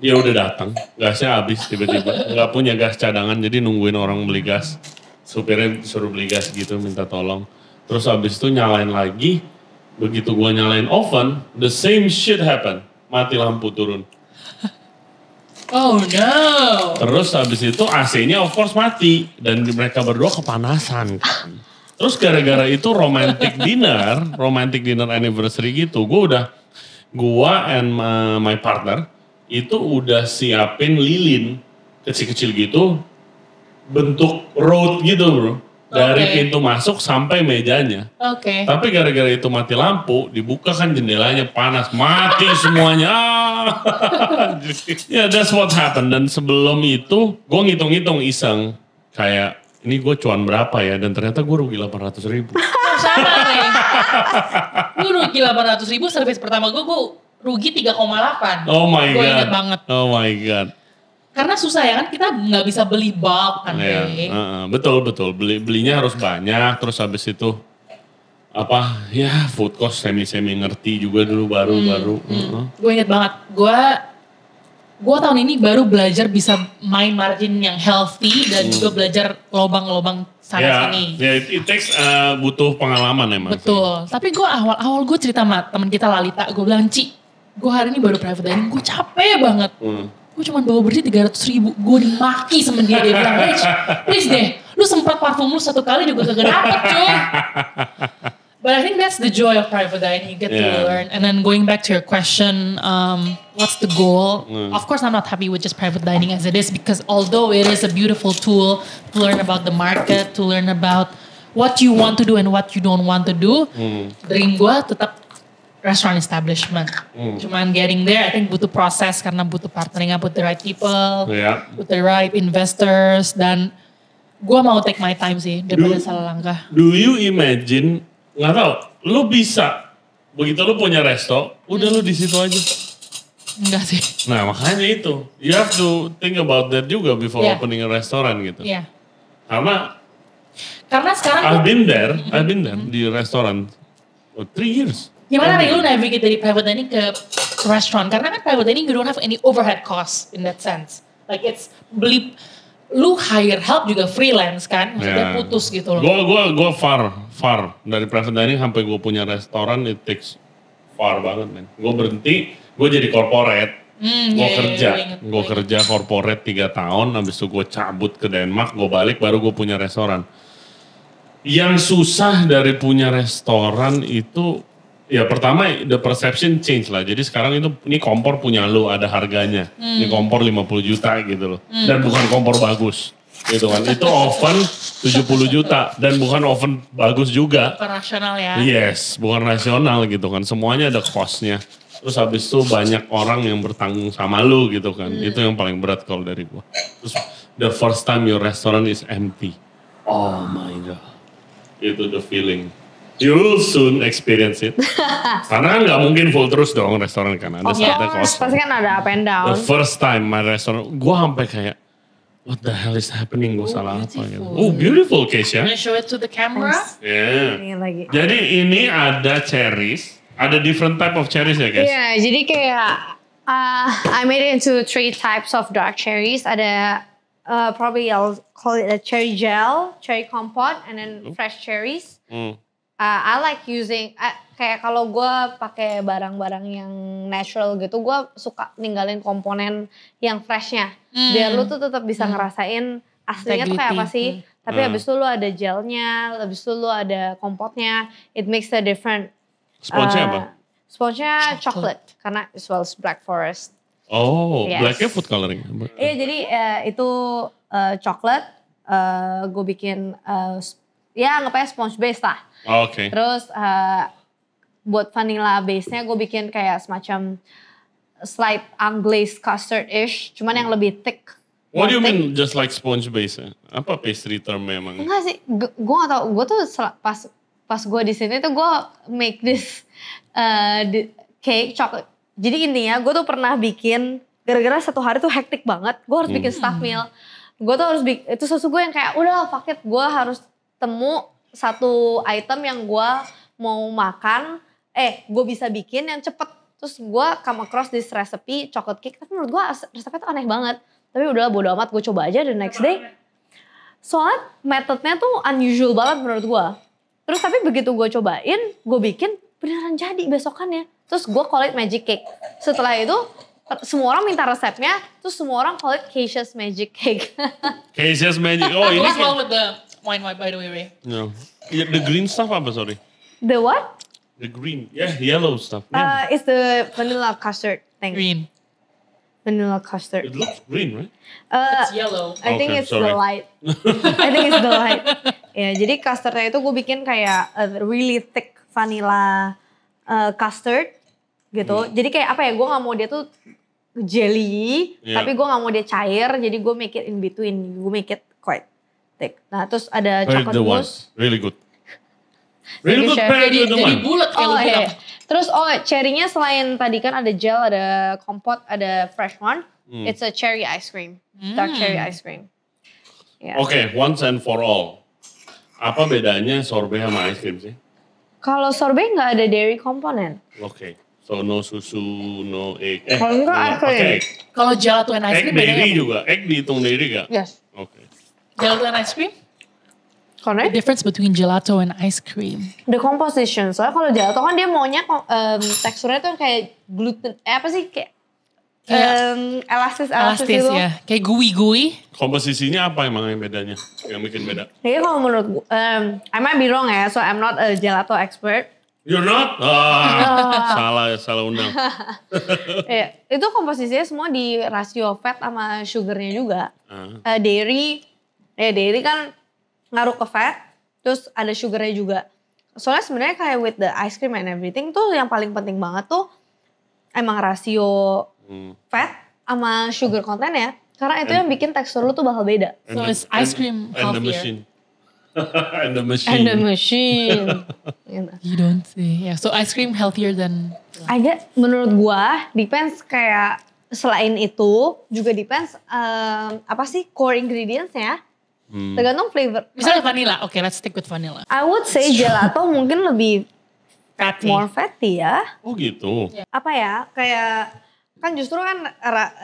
Dia udah datang, gasnya habis tiba-tiba. Nggak punya gas cadangan, jadi nungguin orang beli gas. Supirnya suruh beli gas gitu, minta tolong. Terus habis itu nyalain lagi. Begitu gue nyalain oven, the same shit happen. Mati lampu turun. Oh no. Terus habis itu AC-nya of course mati. Dan mereka berdua kepanasan kan. Terus gara-gara itu romantic dinner anniversary gitu, gue and my partner itu udah siapin lilin kecil-kecil gitu, bentuk road gitu bro, dari pintu masuk sampai mejanya. Oke. Tapi gara-gara itu mati lampu, dibuka kan jendelanya panas, mati semuanya. Ya, that's what happened. Dan sebelum itu, gue ngitung-ngitung iseng kayak, ini gue cuan berapa ya, dan ternyata gue rugi 800.000. Sama Rey. Gue rugi 800.000, service pertama gue rugi 3,8. Oh my Gue god. inget banget. Oh my god. Karena susah ya kan, kita nggak bisa beli bulk kan Ya, Rey. betul. Belinya harus banyak, terus habis itu food cost semi ngerti juga dulu baru. Gue inget banget, gue tahun ini baru belajar bisa main margin yang healthy dan juga belajar lobang-lobang sana sini. Ya, it takes butuh pengalaman emang. Betul, tapi gue awal gue cerita sama teman kita Lalita, gue bilang, Ci, gue hari ini baru private dining, gue capek banget. Gue cuma bawa bersih 300.000, gue dimaki sama dia bilang, Rich, please deh, lu semprot parfum lu 1 kali juga kagak dapet cuy. But I think that's the joy of private dining, you get to learn. And then going back to your question, what's the goal? Of course I'm not happy with just private dining as it is, because although it is a beautiful tool to learn about the market, to learn about what you want to do and what you don't want to do, dream gue tetap restaurant establishment. Cuman getting there, I think butuh proses karena butuh partnering up with the right people, with the right investors, dan gue mau take my time sih daripada salah langkah. Do you imagine, nggak tahu, lu bisa begitu lu punya resto, udah lu di situ aja? Enggak sih. Nah makanya itu, you have to think about that juga before opening a restaurant gitu. Karena sekarang I've been there di restoran 3 years. Gimana nih lu navigate dari private dining ke restaurant? Karena kan private dining you don't have any overhead costs in that sense. Like it's lu hire help juga freelance kan, maksudnya putus gitu loh. Gue far dari private dining sampai gue punya restoran, it takes far banget man. Gue berhenti, gue jadi corporate, gue kerja corporate 3 tahun, habis itu gue cabut ke Denmark, gue balik baru gue punya restoran. Yang susah dari punya restoran itu, ya pertama the perception change lah. Jadi sekarang ini kompor punya lu, ada harganya. Ini kompor 50 juta gitu loh. Dan bukan kompor bagus gitu kan. Itu oven 70 juta dan bukan oven bagus juga. Bukan rasional ya. Yes, bukan rasional gitu kan. Semuanya ada cost-nya. Terus habis itu banyak orang yang bertanggung sama lu gitu kan. Itu yang paling berat kalau dari gua. Terus the first time your restaurant is empty. Oh my God. Itu the feeling. You'll soon experience it. Karena kan gak mungkin full terus dong restoran kan. Ada saatnya kosong. Pasti kan ada up and down. The first time my restaurant, gue sampai kayak, what the hell is happening? Gue salah apa gitu. Oh beautiful Keisha. Can I show it to the camera? Yeah. Lagi. Jadi ini ada cherries. Ada different type of cherries ya guys? Iya, jadi kayak I made it into 3 types of dark cherries. Ada probably I'll call it a cherry gel, cherry compote, and then fresh cherries. I like using kayak kalau gue pakai barang-barang yang natural gitu, gue suka ninggalin komponen yang freshnya, biar lu tuh tetap bisa ngerasain aslinya tuh kayak apa sih. Tapi habis itu lu ada gelnya, habis itu lu ada kompotnya, it makes a different. Sponsnya apa? Sponsnya chocolate karena as well as black forest. Oh, yes. Blacknya food coloring. Iya jadi itu coklat, gue bikin ya anggapnya sponge base lah. Oh, oke. Terus buat vanilla base-nya gue bikin kayak semacam slight unglazed custard-ish, cuman yang lebih thick. What do you mean just like sponge base? Apa pastry term memang? Enggak sih, gue gak tau. Gue tuh pas gue di sini tuh gue make this cake chocolate. Jadi intinya gue tuh pernah bikin, gara-gara 1 hari tuh hektik banget, gue harus bikin stuffed meal. Gue tuh harus bikin, itu sesuatu gue yang kayak udah fuck it, gue harus temu 1 item yang gue mau makan, gue bisa bikin yang cepet. Terus gue come across this recipe chocolate cake, tapi menurut gue resepnya tuh aneh banget. Tapi udahlah bodo amat, gue coba aja the next day. Soalnya metodenya tuh unusual banget menurut gue. Terus tapi begitu gue cobain, gue bikin beneran jadi besokannya. Terus gue call it magic cake. Setelah itu semua orang minta resepnya, terus semua orang call it Keisha's magic cake. Keisha's magic, oh ini. What's wrong with the wine white by the way, Ray? No. The green stuff apa sorry? The what? The green, yellow stuff. It's the vanilla custard thing. Green. Vanilla custard. It looks green, right? It's yellow. I think it's the light. I think it's the light. Ya, jadi custardnya itu gue bikin kayak really thick vanilla custard gitu. Jadi kayak apa ya, gue gak mau dia tuh jelly, tapi gue gak mau dia cair. Jadi gue make it in between, gue make it quite thick. Nah terus ada chocolate mousse. Really good. Really good paired with the one. Jadi bulat kayak lu bilang. Terus cherry-nya selain tadi kan ada gel, ada kompot, ada fresh one. It's a cherry ice cream. Dark cherry ice cream. Yeah. Oke, once and for all. Apa bedanya sorbet sama ice cream sih? Kalau sorbet nggak ada dairy komponen. Oke. So no susu, no egg. Kalau enggak no, ice cream. pakai egg. Kalau gelato and ice Egg cream bedanya dairy apa? juga. Egg dihitung dairy gak? Yes. Oke. Gelato and ice cream? The Correct. difference between gelato and ice cream. The composition. Soalnya kalau gelato kan dia maunya teksturnya tuh kayak gluten. Apa sih kayak elastis Elastis gitu. ya. Kayak gooey-gooey. Komposisinya apa emang yang bedanya? Yang bikin beda? Jadi kalau menurut gue, I might be wrong ya. So I'm not a gelato expert. You're not? Salah undang. Ya, itu komposisinya semua di rasio fat sama sugarnya juga. Dairy kan ngaruh ke fat, terus ada sugarnya juga. Soalnya sebenarnya kayak with the ice cream and everything tuh yang paling penting banget tuh emang rasio fat sama sugar content ya. Karena itu yang bikin tekstur lu tuh bakal beda. So is ice cream and the healthier? machine. and the machine. And the machine. Gitu. You don't say. Yeah, so ice cream healthier than... I guess menurut gua depends kayak selain itu juga depends apa sih core ingredients-nya. Tergantung flavor. Misalnya vanilla. Okay, let's stick with vanilla. I would say gelato mungkin lebih Fatty. more fatty ya. Oh gitu. Apa ya, kayak kan justru kan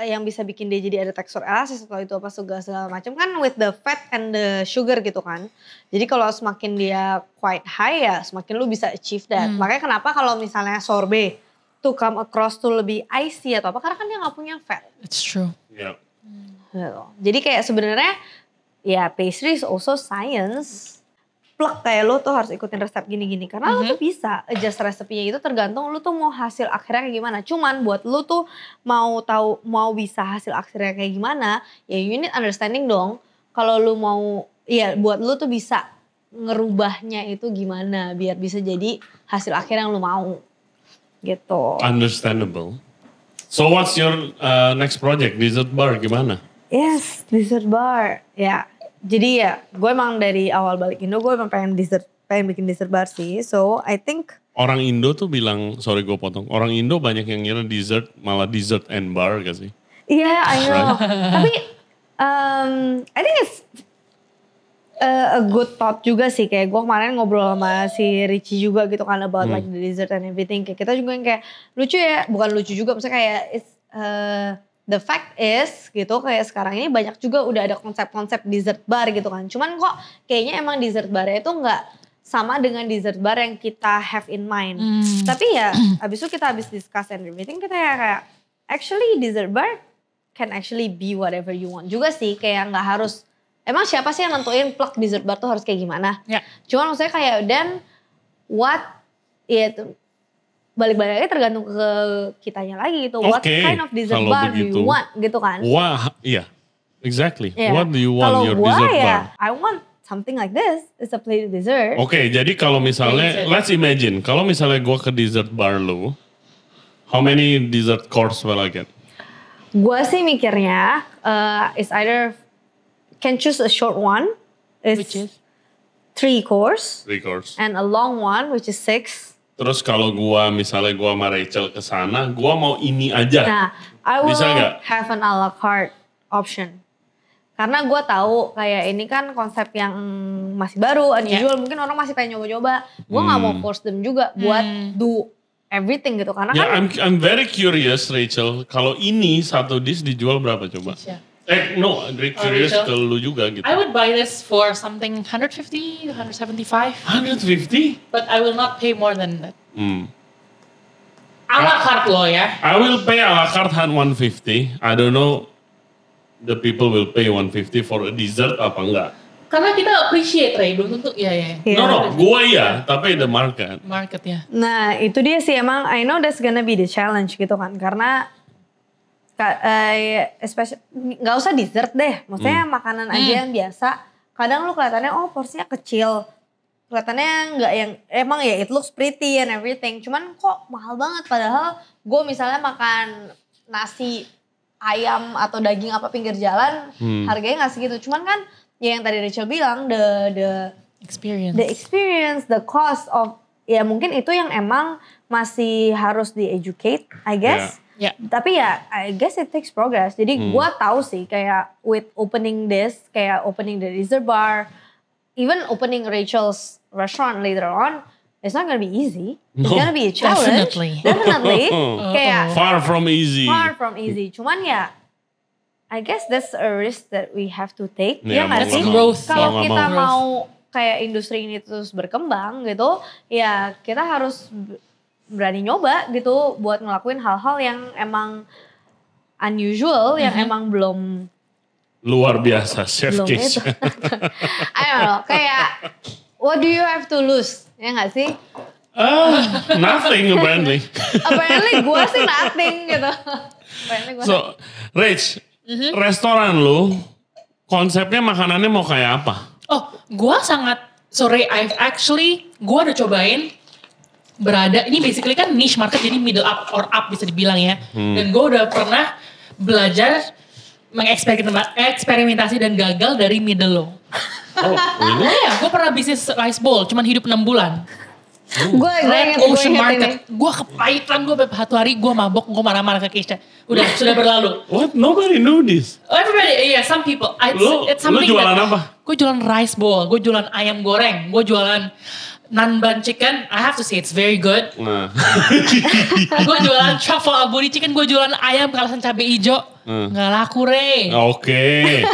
yang bisa bikin dia jadi ada tekstur elastis atau itu apa segala macam kan with the fat and the sugar gitu kan. Jadi kalau semakin dia quite high ya semakin lu bisa achieve that. Makanya kenapa kalau misalnya sorbet tuh come across tuh lebih icy atau apa karena kan dia gak punya fat. It's true. Ya. Gitu. Jadi kayak sebenarnya ya pastry is also science. Plek kayak lu tuh harus ikutin resep gini-gini. Karena lu tuh bisa adjust resepnya itu tergantung lu tuh mau hasil akhirnya kayak gimana. Cuman buat lu tuh mau bisa hasil akhirnya kayak gimana. Ya you need understanding dong. Kalau lu mau, ya buat lu tuh bisa ngerubahnya itu gimana. Biar bisa jadi hasil akhir yang lu mau. Gitu. Understandable. So what's your next project? Dessert bar gimana? Yes, dessert bar. Ya, jadi ya gue emang dari awal balik Indo gue emang pengen bikin dessert bar sih. So I think Orang Indo tuh bilang, sorry gue potong. Orang Indo banyak yang ngira dessert, malah dessert and bar gak sih? iya, I know. Tapi I think it's a good thought juga sih. Kayak gue kemarin ngobrol sama si Richie juga gitu kan about like the dessert and everything. Kayak kita juga yang kayak lucu ya, bukan lucu juga. Maksudnya kayak it's, the fact is gitu kayak sekarang ini banyak juga udah ada konsep-konsep dessert bar gitu kan. Cuman kok kayaknya emang dessert barnya itu gak sama dengan dessert bar yang kita have in mind. Tapi ya abis itu kita discuss and everything kita ya kayak actually dessert bar can actually be whatever you want juga sih. Kayak gak harus, emang siapa sih yang nentuin plug dessert bar tuh harus kayak gimana. Ya. Cuman maksudnya kayak then what, ya itu balik-balik lagi tergantung ke kitanya lagi gitu. What Oke, kind of dessert kalau bar do begitu. you want gitu kan. Wah, iya. Exactly. Yeah. What do you want Kalau your gua dessert ya, bar? I want something like this. It's a plated dessert. Oke, jadi kalau misalnya, let's imagine, kalau misalnya gue ke dessert bar lu, how many dessert course will I get? Gua sih mikirnya is either can choose a short one, Which is? 3 course, 3 course. and a long one which is 6. Terus kalau misalnya gua sama Rachel ke sana, gua mau ini aja. Nah, I will Bisa nggak? have an a la carte option. Karena gue tahu kayak ini kan konsep yang masih baru, unusual. Mungkin orang masih pengen nyoba-nyoba. Gue gak mau force them juga buat do everything gitu. Karena Ya, kan I'm very curious, Rachel. Kalau ini satu dish dijual berapa coba? Yeah. No, very curious Rachel? ke lu juga gitu. I would buy this for something 150 to 175. 150? But I will not pay more than that. A Ah. la carte lo ya. I will pay a la carte 150. I don't know the people will pay 150 for a dessert apa enggak. Karena kita appreciate Ray, belum tentu. Ya. Iya. No, gua iya, tapi the market. Market ya. Nah itu dia sih emang I know that's gonna be the challenge gitu kan. Karena especially gak usah dessert deh. Maksudnya makanan aja yang biasa. Kadang lu kelihatannya oh porsinya kecil. Kelihatannya gak yang emang ya it looks pretty and everything. Cuman kok mahal banget. Padahal gue misalnya makan nasi ayam atau daging apa pinggir jalan. Harganya gak segitu. Cuman kan ya yang tadi Rachel bilang the experience, the cost of, ya mungkin itu yang emang masih harus di-educate, I guess. Yeah. Tapi ya, I guess it takes progress. Jadi gue tahu sih kayak with opening this, kayak opening the dessert bar, even opening Rachel's restaurant later on, it's not gonna be easy. It's gonna be a challenge. Definitely. Kayak Far from easy. Cuman ya, I guess that's a risk that we have to take. Ya, nggak that's sih? growth. Kalau Mau kita nggak mau kayak industri ini terus berkembang gitu, ya kita harus berani nyoba gitu buat ngelakuin hal-hal yang emang unusual, yang emang belum Luar biasa, Chef belum Keisha. itu. I don't know, kayak what do you have to lose? Ya nggak sih? Nothing apparently. Apparently gue sih nothing gitu. So, Rich, restoran lu, konsepnya makanannya mau kayak apa? Oh, gue gue udah cobain berada, ini basically kan niche market jadi middle up or up bisa dibilang ya. Dan gue udah pernah belajar mengeksperimentasi dan gagal dari middle low. Oh, really? Iya, gue pernah bisnis rice bowl, cuman hidup 6 bulan. Gue Red Ocean Market, gue kepahitan, gue satu hari gue mabok, gue marah-marah ke Keisha. Udah, sudah berlalu. What? Nobody knew this. Oh, everybody, yeah, some people. Lu jualan apa? Gue jualan rice bowl, gue jualan ayam goreng, gue jualan nanban chicken. I have to say it's very good. Nah. Gue jualan truffle aburi chicken, gue jualan ayam kalasan cabai hijau. Nggak laku, Re. Oke.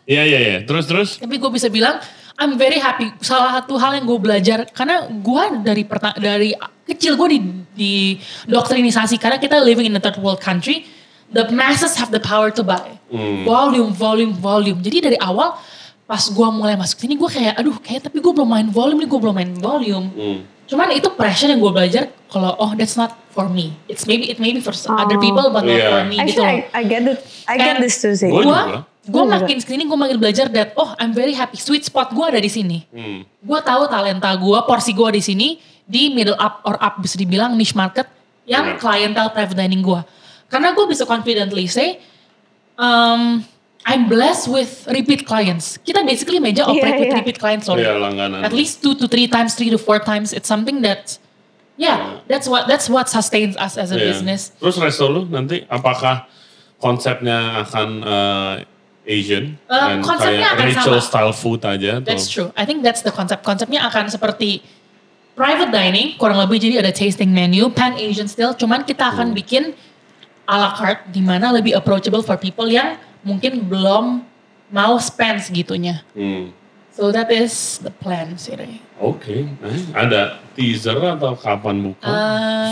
Iya. Terus? Tapi gue bisa bilang, I'm very happy. Salah satu hal yang gue belajar, karena gue dari kecil gue di doktrinisasi, karena kita living in a third world country, the masses have the power to buy. Volume. Jadi dari awal, pas gue mulai masuk sini, gue kayak, tapi gue belum main volume. Cuman itu pressure yang gue belajar, kalau that's not for me. It may be for other people, but not for me. Actually, gitu. I get this too sih. Gue makin kesini gue makin belajar that I'm very happy, sweet spot gue ada di sini. Gue tahu talenta gue, porsi gue di sini di middle up or up bisa dibilang niche market yang clientele private dining gue. Karena gue bisa confidently say I'm blessed with repeat clients. Kita basically meja operate with repeat clients loh. Iya, langganan. At least 2 to 3 times, 3 to 4 times. It's something that that's what sustains us as a business. Terus resto lu nanti apakah konsepnya akan Asian dan konsepnya kayak akan Rachel sama. style food aja? That's true. I think that's the concept. Konsepnya akan seperti private dining, kurang lebih jadi ada tasting menu, pan Asian still. Cuman kita akan bikin a la carte di mana lebih approachable for people yang mungkin belum mau spend segitunya. So that is the plan sih. Oke. Ada teaser atau kapan buka?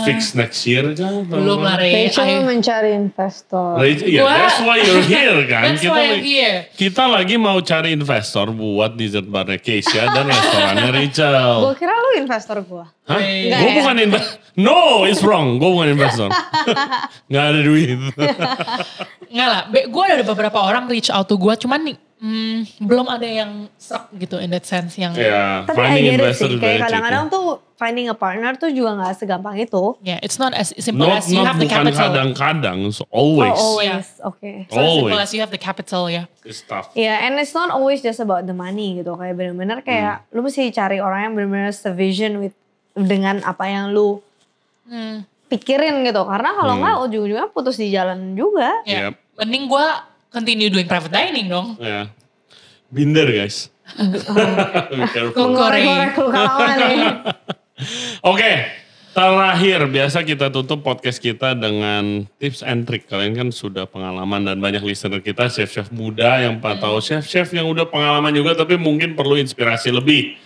Fix next year kah? Belum lah, Re. Rachel mencari investor. That's why you're here kan. That's why I'm here. Kita lagi mau cari investor buat dessert barnya Keisha dan restorannya Rachel. Gue kira lu investor gue. Hah? Enggak Gue ya? bukan investor. No, it's wrong. Gue bukan investor. Gak ada duit. Enggak lah. Gue ada beberapa orang reach out to gue. Cuman belum ada yang serak gitu in that sense yang. Yeah, Tapi finding I get it investor sih. is Kayak very kadang-kadang tricky. tuh finding a partner tuh juga gak segampang itu. Yeah, it's not as simple as you have the Bukan capital. kadang-kadang, so always. Always. Oke. It's not as simple Always. as you have the capital ya. It's tough. Yeah, and it's not always just about the money gitu. Kayak bener-bener kayak lu mesti cari orang yang bener-bener sevision dengan apa yang lu pikirin gitu. Karena kalau nggak ujung-ujungnya putus di jalan juga. Ya. Yep. Mending gue continue doing private dining dong. Yeah. Binder guys. Be careful. Ngorek-ngorek lu kalangan nih. Oke, terakhir biasa kita tutup podcast kita dengan tips and trick. Kalian kan sudah pengalaman dan banyak listener kita chef-chef muda yang tahu chef-chef yang udah pengalaman juga tapi mungkin perlu inspirasi lebih.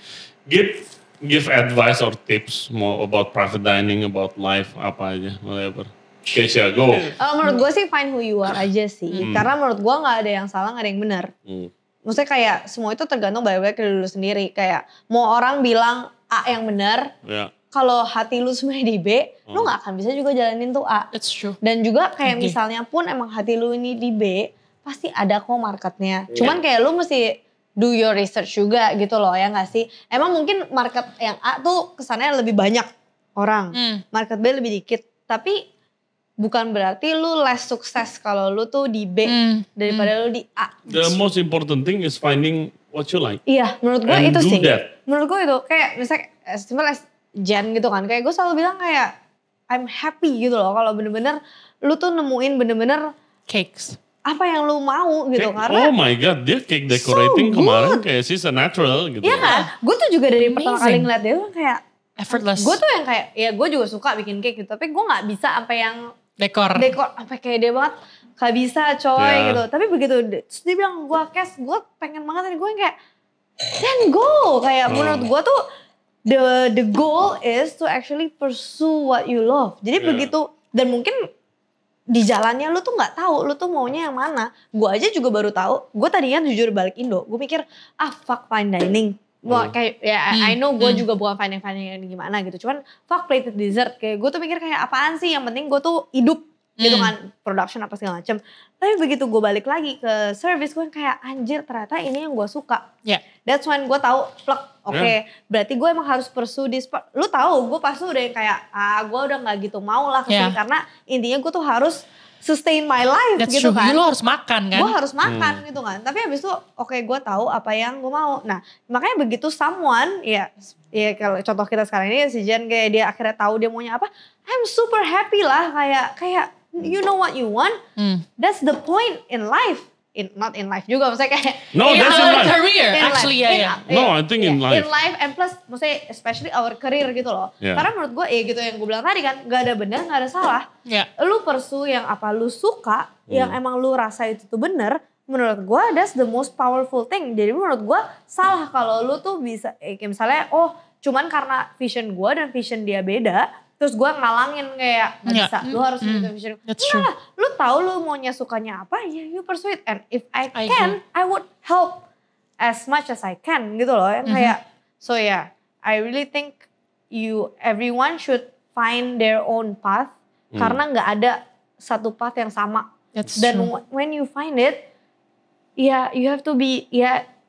Give advice or tips more about private dining, about life, apa aja, whatever. Keisha, go. Menurut gue sih find who you are aja sih. Karena menurut gue gak ada yang salah, gak ada yang benar. Maksudnya kayak semua itu tergantung balik-balik ke diri lu sendiri. Kayak mau orang bilang A yang benar, kalau hati lu semuanya di B, lu gak akan bisa juga jalanin tuh A. That's true. Dan juga kayak misalnya pun emang hati lu ini di B, pasti ada kok marketnya. Cuman kayak lu mesti do your research juga gitu loh, ya gak sih? Emang mungkin market yang A tuh kesannya lebih banyak orang. Market B lebih dikit. Tapi bukan berarti lu less sukses kalau lu tuh di B daripada lu di A. The most important thing is finding what you like. Iya, menurut gue And itu do sih. that. Menurut gue itu kayak misalnya as simple as Jen gitu kan. Kayak gue selalu bilang kayak I'm happy gitu loh kalau bener-bener lu tuh nemuin bener-bener Cakes. apa yang lu mau gitu. Cake, Karena oh my god, dia cake decorating so kemarin kayak she's a natural gitu. iya kan? Gue tuh juga dari pertama Amazing. kali ngeliat dia kayak Effortless. Gue tuh yang kayak, ya gue juga suka bikin cake gitu, tapi gue gak bisa sampai yang Dekor sampai kayak dia banget. Gak bisa coy gitu. Tapi begitu, terus dia bilang gue Kes, gue pengen banget. Dan gue yang kayak, then go. Kayak menurut gue tuh, the goal is to actually pursue what you love. Jadi begitu, dan mungkin di jalannya lu tuh gak tahu, lu tuh maunya yang mana. Gue aja juga baru tahu, gue tadinya jujur balik Indo. Gue mikir, fuck fine dining. Gue kayak, I know gue juga bukan fine dining gimana gitu. Cuman fuck plated dessert. Kayak gue tuh mikir kayak apaan sih, yang penting gue tuh hidup. Gitu kan, production apa segala macem. Tapi begitu gue balik lagi ke service, gue kayak anjir ternyata ini yang gue suka. That's when gue tahu plek, oke, berarti gue emang harus pursue this part. Lu tahu, gue pasti udah yang kayak, gue udah gak gitu mau lah kesini. Karena intinya gue tuh harus sustain my life. That's gitu true. Kan. Lu harus makan kan? Gue harus makan gitu kan. Tapi abis itu oke, gue tahu apa yang gue mau. Nah makanya begitu someone, ya kalau contoh kita sekarang ini si Jen kayak dia akhirnya tahu dia maunya apa. I'm super happy lah kayak you know what you want. That's the point in life. Not in life juga, maksudnya kayak no, in that's our in career life. Actually No, I think in life. In life and plus maksudnya especially our career gitu loh. Karena menurut gue gitu yang gue bilang tadi kan, gak ada benar, gak ada salah. Lu pursue yang apa lu suka, yang emang lu rasa itu tuh bener. Menurut gue that's the most powerful thing. Jadi menurut gue salah kalau lu tuh bisa kayak misalnya cuman karena vision gue dan vision dia beda, terus gue ngalangin kayak gak bisa, lu harus gitu vision. Nah, lu tahu lu maunya sukanya apa, ya you pursue it. And if I can, I would help as much as I can gitu loh. Yang kayak, so I really think everyone should find their own path. Karena gak ada satu path yang sama. Dan when you find it, you have to be,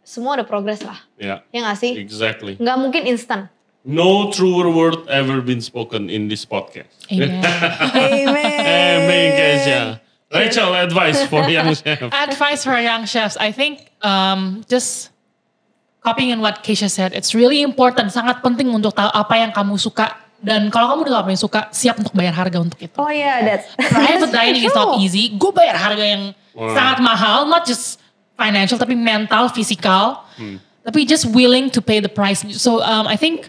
semua ada progress lah. Ya gak sih? Exactly. Gak mungkin instan. No truer word ever been spoken in this podcast. Amen. Amen, Kesha. Rachel, advice for young chefs. Advice for young chefs. I think just copying in what Kesha said. It's really important. Sangat penting untuk tahu apa yang kamu suka. Dan kalau kamu udah tahu apa yang suka, siap untuk bayar harga untuk itu. Oh yeah, that's private dining is not easy. Gue bayar harga yang sangat mahal. Not just financial, tapi mental, physical. Tapi just willing to pay the price. So I think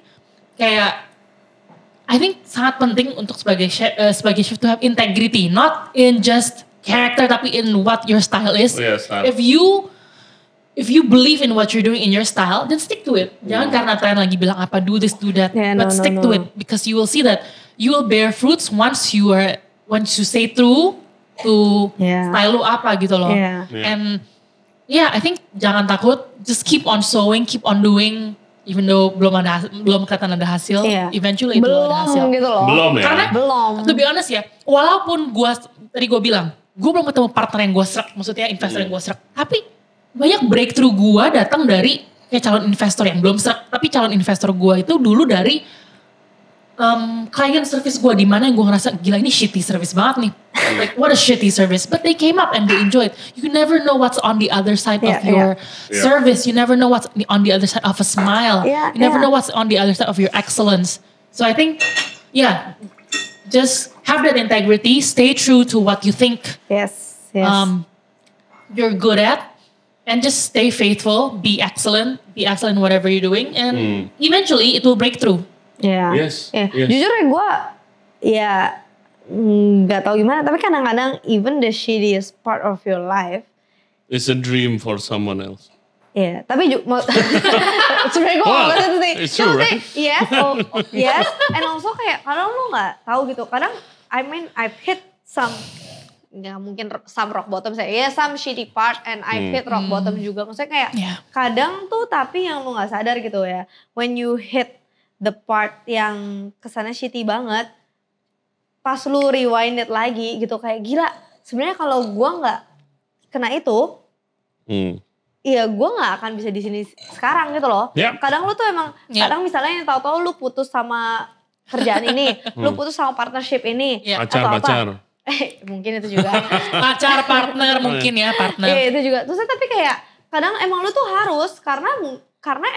sangat penting untuk sebagai chef to have integrity, not in just character tapi in what your style is. Style. If you believe in what you're doing in your style, then stick to it. Jangan karena tren lagi bilang apa, do this, do that, but stick to it because you will see that you will bear fruits once you stay true to style lu apa gitu loh. And I think jangan takut, just keep on sewing, keep on doing. Even though belum kelihatan ada hasil, eventually itu ada hasil. Gitu loh. Belum ya? Karena to be honest ya, walaupun tadi gue bilang, gue belum ketemu partner yang gue serak, maksudnya investor yang gue serak. Tapi banyak breakthrough gue datang dari calon investor yang belum serak. Tapi calon investor gue itu dulu dari client service gue, di mana yang gue ngerasa gila ini shitty service banget nih. Like what a shitty service, but they came up and they enjoyed. You never know what's on the other side of your service. You never know what's on the other side of a smile. You never know what's on the other side of your excellence. So I think, just have that integrity. Stay true to what you think. Yes. You're good at, and just stay faithful. Be excellent. Be excellent in whatever you're doing, and eventually it will break through. Yes. Jujur gue nggak tahu gimana, tapi kadang-kadang even the shittiest part of your life is a dream for someone else. Tapi sebenarnya gue nggak tahu sih. It's true, right? Yes, and also kayak kadang lu nggak tahu gitu. Kadang I've hit some, nggak mungkin some rock bottom saya, some shitty part, and I've hit rock bottom juga. Maksudnya kayak kadang tuh tapi yang lu nggak sadar gitu ya, when you hit the part yang kesannya shitty banget, pas lu rewind it lagi gitu kayak gila. Sebenarnya kalau gue nggak kena itu, gue nggak akan bisa di sini sekarang gitu loh. Kadang lu tuh emang, kadang misalnya tahu-tahu lu putus sama kerjaan ini, lu putus sama partnership ini, pacar. Mungkin itu juga. Pacar, partner mungkin ya partner. Itu juga. Terus tapi kayak kadang emang lu tuh harus karena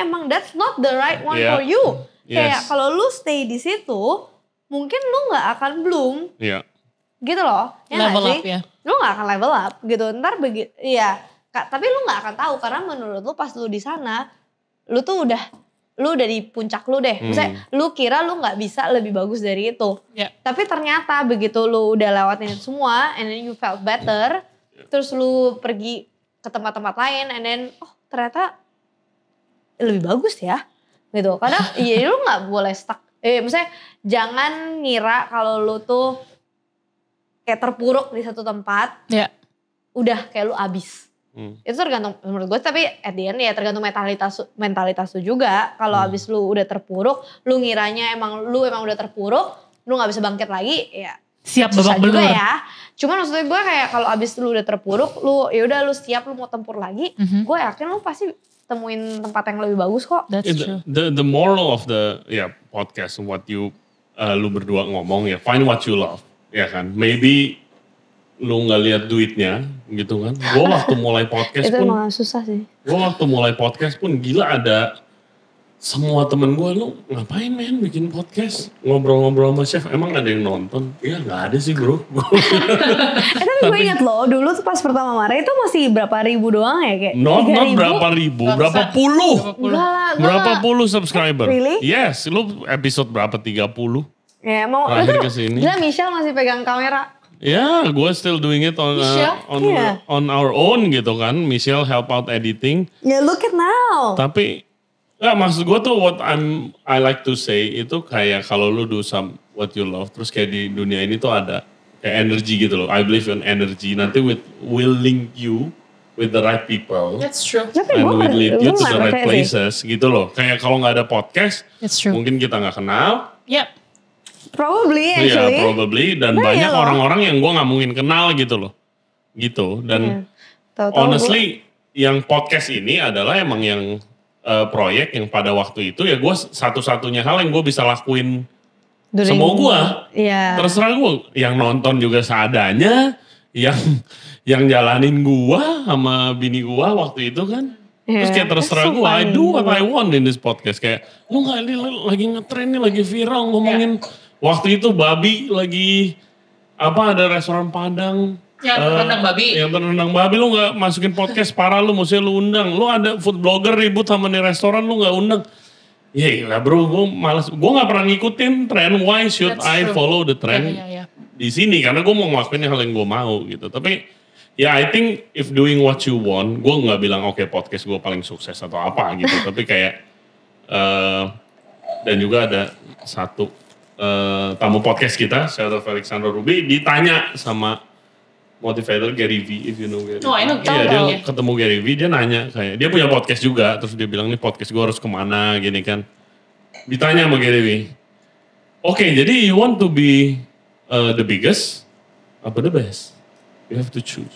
emang that's not the right one for you. Kayak kalau lu stay di situ, mungkin lu nggak akan bloom. Gitu loh. Level up ya. Lu nggak akan level up gitu. Ntar tapi lu nggak akan tahu karena menurut lu pas lu di sana, lu tuh udah lu udah di puncak lu deh. Misalnya lu kira lu gak bisa lebih bagus dari itu. Tapi ternyata begitu lu udah lewatin itu semua and then you felt better. Terus lu pergi ke tempat-tempat lain and then ternyata lebih bagus ya. Gitu. Karena ya lu gak boleh stuck. Misalnya jangan ngira kalau lu tuh kayak terpuruk di satu tempat. Udah kayak lu abis. Itu tergantung menurut gue, tapi at the end ya tergantung mentalitas lu juga. Kalau abis lu udah terpuruk, lu ngiranya emang udah terpuruk, lu nggak bisa bangkit lagi, ya siap susah babak juga belur. ya. Cuman maksudnya gue kayak kalau abis lu udah terpuruk, lu yaudah lu siap, lu mau tempur lagi, gue yakin lu pasti temuin tempat yang lebih bagus kok. That's true. The moral of the podcast, what you lu berdua ngomong ya, find what you love, ya kan? Maybe lu nggak lihat duitnya gitu kan. Gue waktu mulai podcast itu pun emang susah sih. Gue waktu mulai podcast pun gila, ada semua temen gue, lu ngapain men bikin podcast, ngobrol-ngobrol sama chef, emang ada yang nonton? Ya nggak ada sih bro. Tapi gue ingat loh dulu tuh pas pertama marah itu masih berapa ribu doang ya, kayak Not 3.000. berapa ribu, berapa puluh. Berapa Enggak. puluh subscriber. Really? Yes, lu episode berapa, 30. Ya mau Terakhir itu kesini. gila, Michelle masih pegang kamera. Ya, gue still doing it on on our own gitu kan. Michelle help out editing. Ya look at now. Tapi ya maksud gue tuh I like to say itu kayak kalau lu do what you love, terus kayak di dunia ini tuh ada kayak energy gitu loh. I believe in energy. Nanti will link you with the right people. That's true. And will lead you to the right places gitu loh. Kayak kalau nggak ada podcast, mungkin kita nggak kenal. Yep. Probably actually. Iya, probably. Dan banyak orang-orang yang gue nggak mungkin kenal gitu loh. Gitu. Dan honestly, yang podcast ini adalah emang yang proyek yang pada waktu itu ya gue satu-satunya hal yang gue bisa lakuin semua gue. Iya. Terserah gue. Yang nonton juga seadanya. Yang jalanin gue sama bini gue waktu itu kan. Terus kayak terserah gue, I do what I want in this podcast. Kayak, lu gak lagi ngetren nih, lagi viral ngomongin. Waktu itu Babi lagi, ada restoran Padang. Yang rendang babi. Yang rendang babi, lu gak masukin podcast, parah lu, maksudnya lu undang. Lu ada food blogger ribut sama nih restoran, lu gak undang. Ya gila bro, gue males. Gue gak pernah ngikutin trend, why should I follow the trend di sini. Karena gue mau ngelakuin hal yang gue mau gitu. Tapi ya I think if doing what you want, gue gak bilang oke, podcast gue paling sukses atau apa gitu. Tapi kayak, dan juga ada satu tamu podcast kita, shout out Alexander Ruby, ditanya sama motivator Gary V, if you know Gary V. Oh, I know. Iya, dia ketemu Gary V, dia nanya kayak, dia punya podcast juga, terus dia bilang nih podcast gue harus kemana gini kan. Ditanya sama Gary V, oke, jadi you want to be the biggest, apa the best? You have to choose.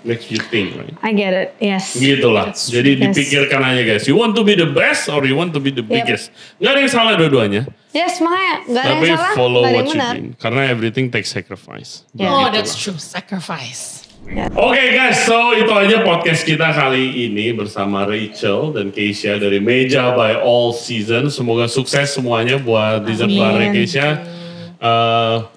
Makes you think, right? I get it, yes. Gitu lah. Jadi dipikirkan aja guys. You want to be the best or you want to be the biggest? Gak ada yang salah dua-duanya. Yes, makanya gak ada yang Tapi salah, follow gak ada what yang you benar. do. Karena everything takes sacrifice. Oh, that's true. Sacrifice. Oke guys, so itu aja podcast kita kali ini bersama Rachel dan Keisha dari Meja by All Season. Semoga sukses semuanya buat dessert bar Keisha.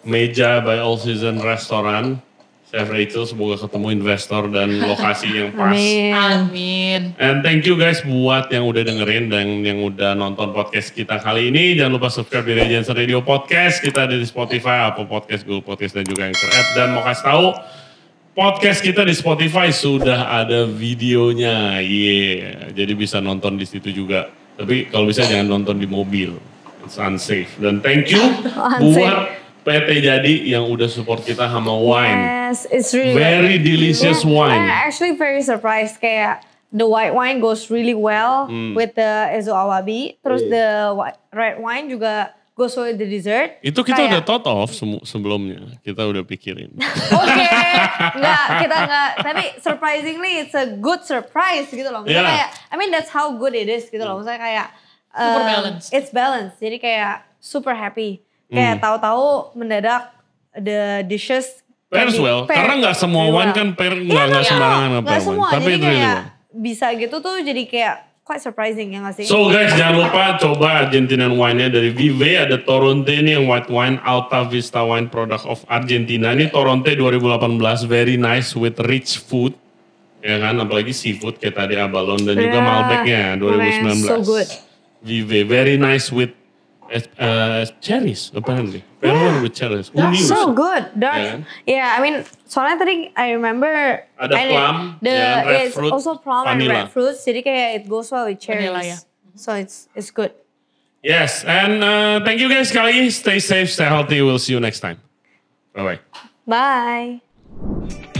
Meja by All Season restoran. Chef Rachel, semoga ketemu investor dan lokasi yang pas. Amin. And thank you guys buat yang udah dengerin dan yang udah nonton podcast kita kali ini. Jangan lupa subscribe di Ray Jensen Radio Podcast. Kita ada di Spotify, Apple Podcast, Google Podcast, dan juga Anchor App. Dan mau kasih tahu, podcast kita di Spotify sudah ada videonya. Jadi bisa nonton di situ juga. Tapi kalau bisa jangan nonton di mobil. It's unsafe. Dan thank you buat PT Jadi yang udah support kita sama wine. Yes, it's really very delicious wine. I'm actually very surprised. Kayak the white wine goes really well with the Ezo Awabi. Terus the red wine juga goes with the dessert. Itu kita udah thought of sebelumnya. Kita udah pikirin. Oke, kita enggak. Tapi surprisingly it's a good surprise gitu loh. Maksudnya kayak, I mean that's how good it is gitu loh. Maksudnya kayak super balanced. It's balanced. Jadi kayak super happy. Kayak tahu-tahu mendadak the dishes pairs well. Karena nggak semua wine kan pair nggak sembarangan apa wine. Semua. Tapi Jadi itu really kayak bisa gitu tuh jadi kayak quite surprising ya nggak sih? So guys jangan lupa coba Argentinian wine-nya dari Vive. Ada Toronte ini yang white wine, Alta Vista Wine product of Argentina. Ini Toronte 2018, very nice with rich food. Ya kan, apalagi seafood kayak tadi abalone dan juga Malbec-nya 2019. So good. Vive, very nice with cherries apparently. Very well with cherries. Who knew? So good. Yeah. Yeah, I mean, soalnya tadi I remember Ada plum, red it's fruit, also plum vanilla. and red fruits. Jadi kayak it goes well with cherries. Vanilla, yeah. So it's good. Yes, and thank you guys sekali lagi. Stay safe, stay healthy. We'll see you next time. Bye-bye. Bye.